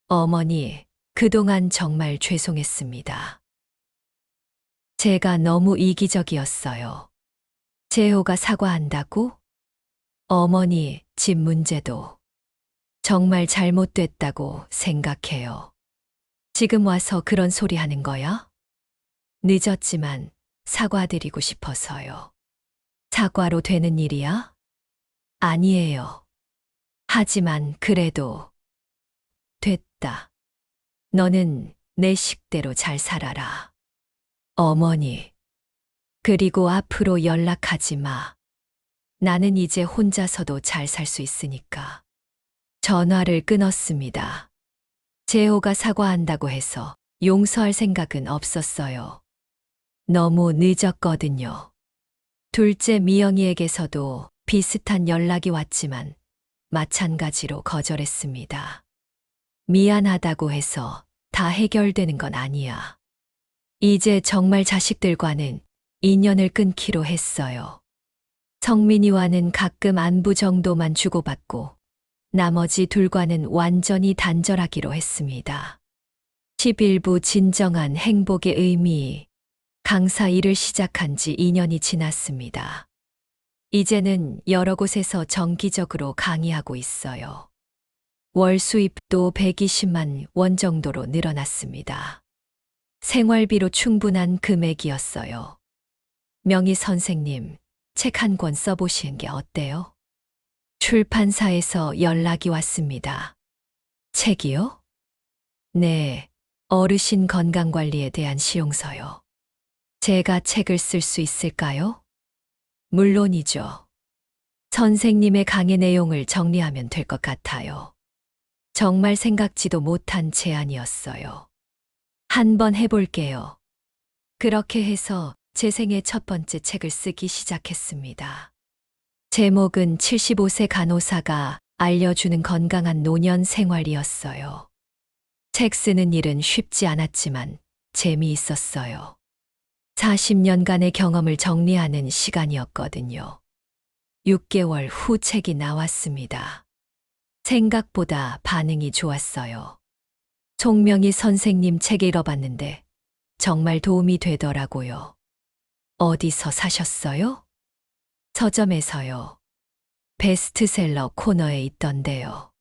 어머니, 그동안 정말 죄송했습니다. 제가 너무 이기적이었어요. 재호가 사과한다고? 어머니, 집 문제도 정말 잘못됐다고 생각해요. 지금 와서 그런 소리 하는 거야? 늦었지만 사과드리고 싶어서요. 사과로 되는 일이야? 아니에요. 하지만 그래도 됐다. 너는 내 식대로 잘 살아라. 어머니. 그리고 앞으로 연락하지 마. 나는 이제 혼자서도 잘 살 수 있으니까. 전화를 끊었습니다. 재호가 사과한다고 해서 용서할 생각은 없었어요. 너무 늦었거든요. 둘째 미영이에게서도 비슷한 연락이 왔지만 마찬가지로 거절했습니다. 미안하다고 해서 다 해결되는 건 아니야. 이제 정말 자식들과는 인연을 끊기로 했어요. 성민이와는 가끔 안부 정도만 주고받고 나머지 둘과는 완전히 단절하기로 했습니다. 11부 진정한 행복의 의미. 강사 일을 시작한 지 2년이 지났습니다. 이제는 여러 곳에서 정기적으로 강의하고 있어요. 월 수입도 120만 원 정도로 늘어났습니다. 생활비로 충분한 금액이었어요. 명희 선생님, 책 한 권 써보시는 게 어때요? 출판사에서 연락이 왔습니다. 책이요? 네, 어르신 건강관리에 대한 시용서요. 제가 책을 쓸 수 있을까요? 물론이죠. 선생님의 강의 내용을 정리하면 될 것 같아요. 정말 생각지도 못한 제안이었어요. 한번 해볼게요. 그렇게 해서 제 생애 첫 번째 책을 쓰기 시작했습니다. 제목은 75세 간호사가 알려주는 건강한 노년 생활이었어요. 책 쓰는 일은 쉽지 않았지만 재미있었어요. 40년간의 경험을 정리하는 시간이었거든요. 6개월 후 책이 나왔습니다. 생각보다 반응이 좋았어요. 송명희 선생님 책 읽어봤는데 정말 도움이 되더라고요. 어디서 사셨어요? 서점에서요. 베스트셀러 코너에 있던데요.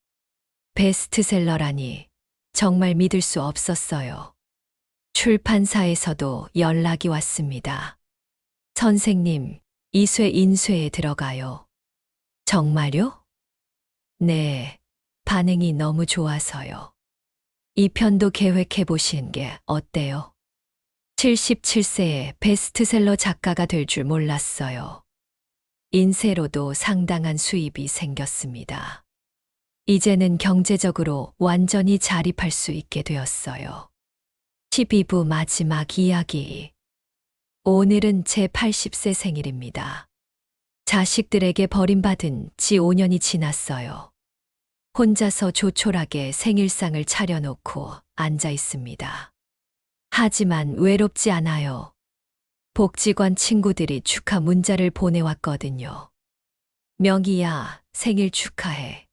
베스트셀러라니 정말 믿을 수 없었어요. 출판사에서도 연락이 왔습니다. 선생님, 2쇄 인쇄에 들어가요. 정말요? 네, 반응이 너무 좋아서요. 2편도 계획해 보시는 게 어때요? 77세에 베스트셀러 작가가 될 줄 몰랐어요. 인쇄로도 상당한 수입이 생겼습니다. 이제는 경제적으로 완전히 자립할 수 있게 되었어요. 12부 마지막 이야기. 오늘은 제 80세 생일입니다. 자식들에게 버림받은 지 5년이 지났어요. 혼자서 조촐하게 생일상을 차려놓고 앉아 있습니다. 하지만 외롭지 않아요. 복지관 친구들이 축하 문자를 보내왔거든요. 명희야, 생일 축하해.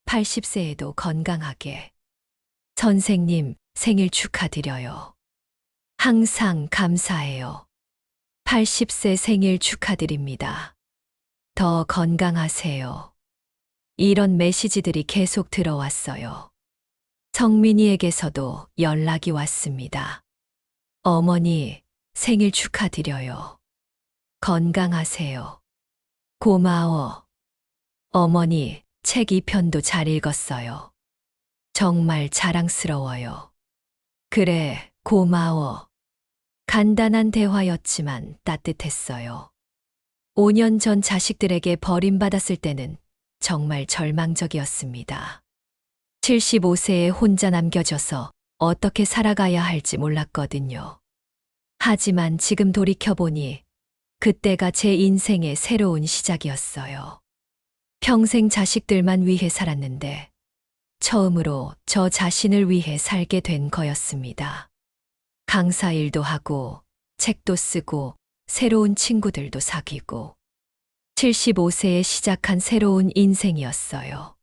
80세에도 건강하게. 선생님, 생일 축하드려요. 항상 감사해요. 80세 생일 축하드립니다. 더 건강하세요. 이런 메시지들이 계속 들어왔어요. 성민이에게서도 연락이 왔습니다. 어머니, 생일 축하드려요. 건강하세요. 고마워. 어머니, 책 2편도 잘 읽었어요. 정말 자랑스러워요. 그래, 고마워. 간단한 대화였지만 따뜻했어요. 5년 전 자식들에게 버림받았을 때는 정말 절망적이었습니다. 75세에 혼자 남겨져서 어떻게 살아가야 할지 몰랐거든요. 하지만 지금 돌이켜보니 그때가 제 인생의 새로운 시작이었어요. 평생 자식들만 위해 살았는데 처음으로 저 자신을 위해 살게 된 거였습니다. 강사 일도 하고 책도 쓰고 새로운 친구들도 사귀고 75세에 시작한 새로운 인생이었어요.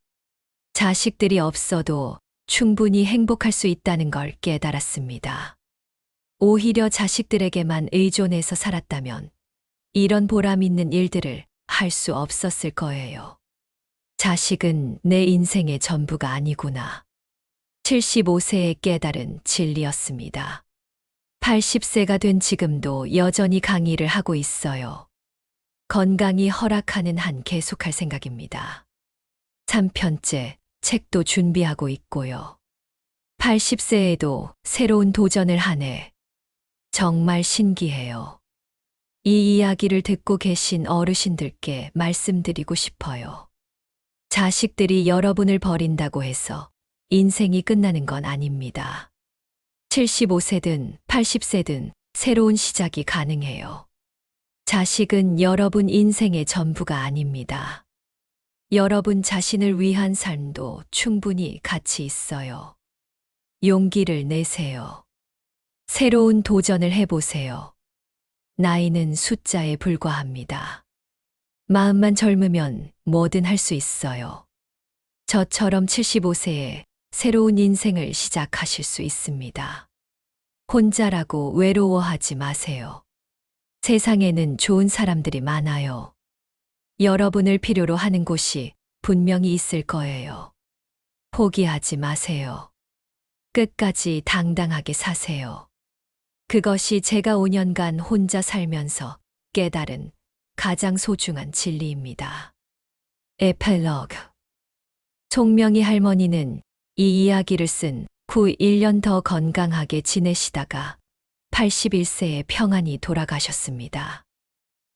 자식들이 없어도 충분히 행복할 수 있다는 걸 깨달았습니다. 오히려 자식들에게만 의존해서 살았다면 이런 보람 있는 일들을 할 수 없었을 거예요. 자식은 내 인생의 전부가 아니구나. 75세에 깨달은 진리였습니다. 80세가 된 지금도 여전히 강의를 하고 있어요. 건강이 허락하는 한 계속할 생각입니다. 3편째 책도 준비하고 있고요. 80세에도 새로운 도전을 하네. 정말 신기해요. 이 이야기를 듣고 계신 어르신들께 말씀드리고 싶어요. 자식들이 여러분을 버린다고 해서 인생이 끝나는 건 아닙니다. 75세든 80세든 새로운 시작이 가능해요. 자식은 여러분 인생의 전부가 아닙니다. 여러분 자신을 위한 삶도 충분히 가치 있어요. 용기를 내세요. 새로운 도전을 해보세요. 나이는 숫자에 불과합니다. 마음만 젊으면 뭐든 할 수 있어요. 저처럼 75세에 새로운 인생을 시작하실 수 있습니다. 혼자라고 외로워하지 마세요. 세상에는 좋은 사람들이 많아요. 여러분을 필요로 하는 곳이 분명히 있을 거예요. 포기하지 마세요. 끝까지 당당하게 사세요. 그것이 제가 5년간 혼자 살면서 깨달은 가장 소중한 진리입니다. 에필로그. 송명희 할머니는 이 이야기를 쓴 후 1년 더 건강하게 지내시다가 81세에 평안히 돌아가셨습니다.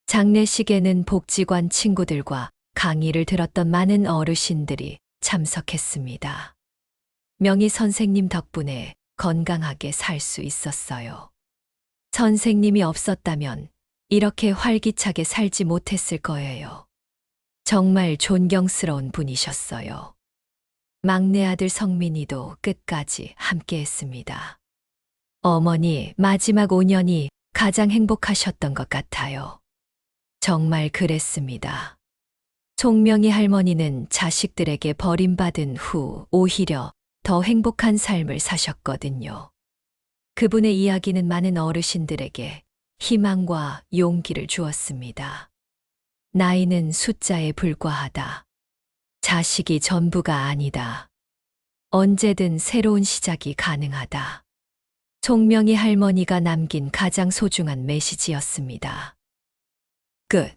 장례식에는 복지관 친구들과 강의를 들었던 많은 어르신들이 참석했습니다. 명희 선생님 덕분에 건강하게 살 수 있었어요. 선생님이 없었다면 이렇게 활기차게 살지 못했을 거예요. 정말 존경스러운 분이셨어요. 막내 아들 성민이도 끝까지 함께 했습니다. 어머니 마지막 5년이 가장 행복하셨던 것 같아요. 정말 그랬습니다. 총명이 할머니는 자식들에게 버림받은 후 오히려 더 행복한 삶을 사셨거든요. 그분의 이야기는 많은 어르신들에게 희망과 용기를 주었습니다. 나이는 숫자에 불과하다. 자식이 전부가 아니다. 언제든 새로운 시작이 가능하다. 총명이 할머니가 남긴 가장 소중한 메시지였습니다. 끝.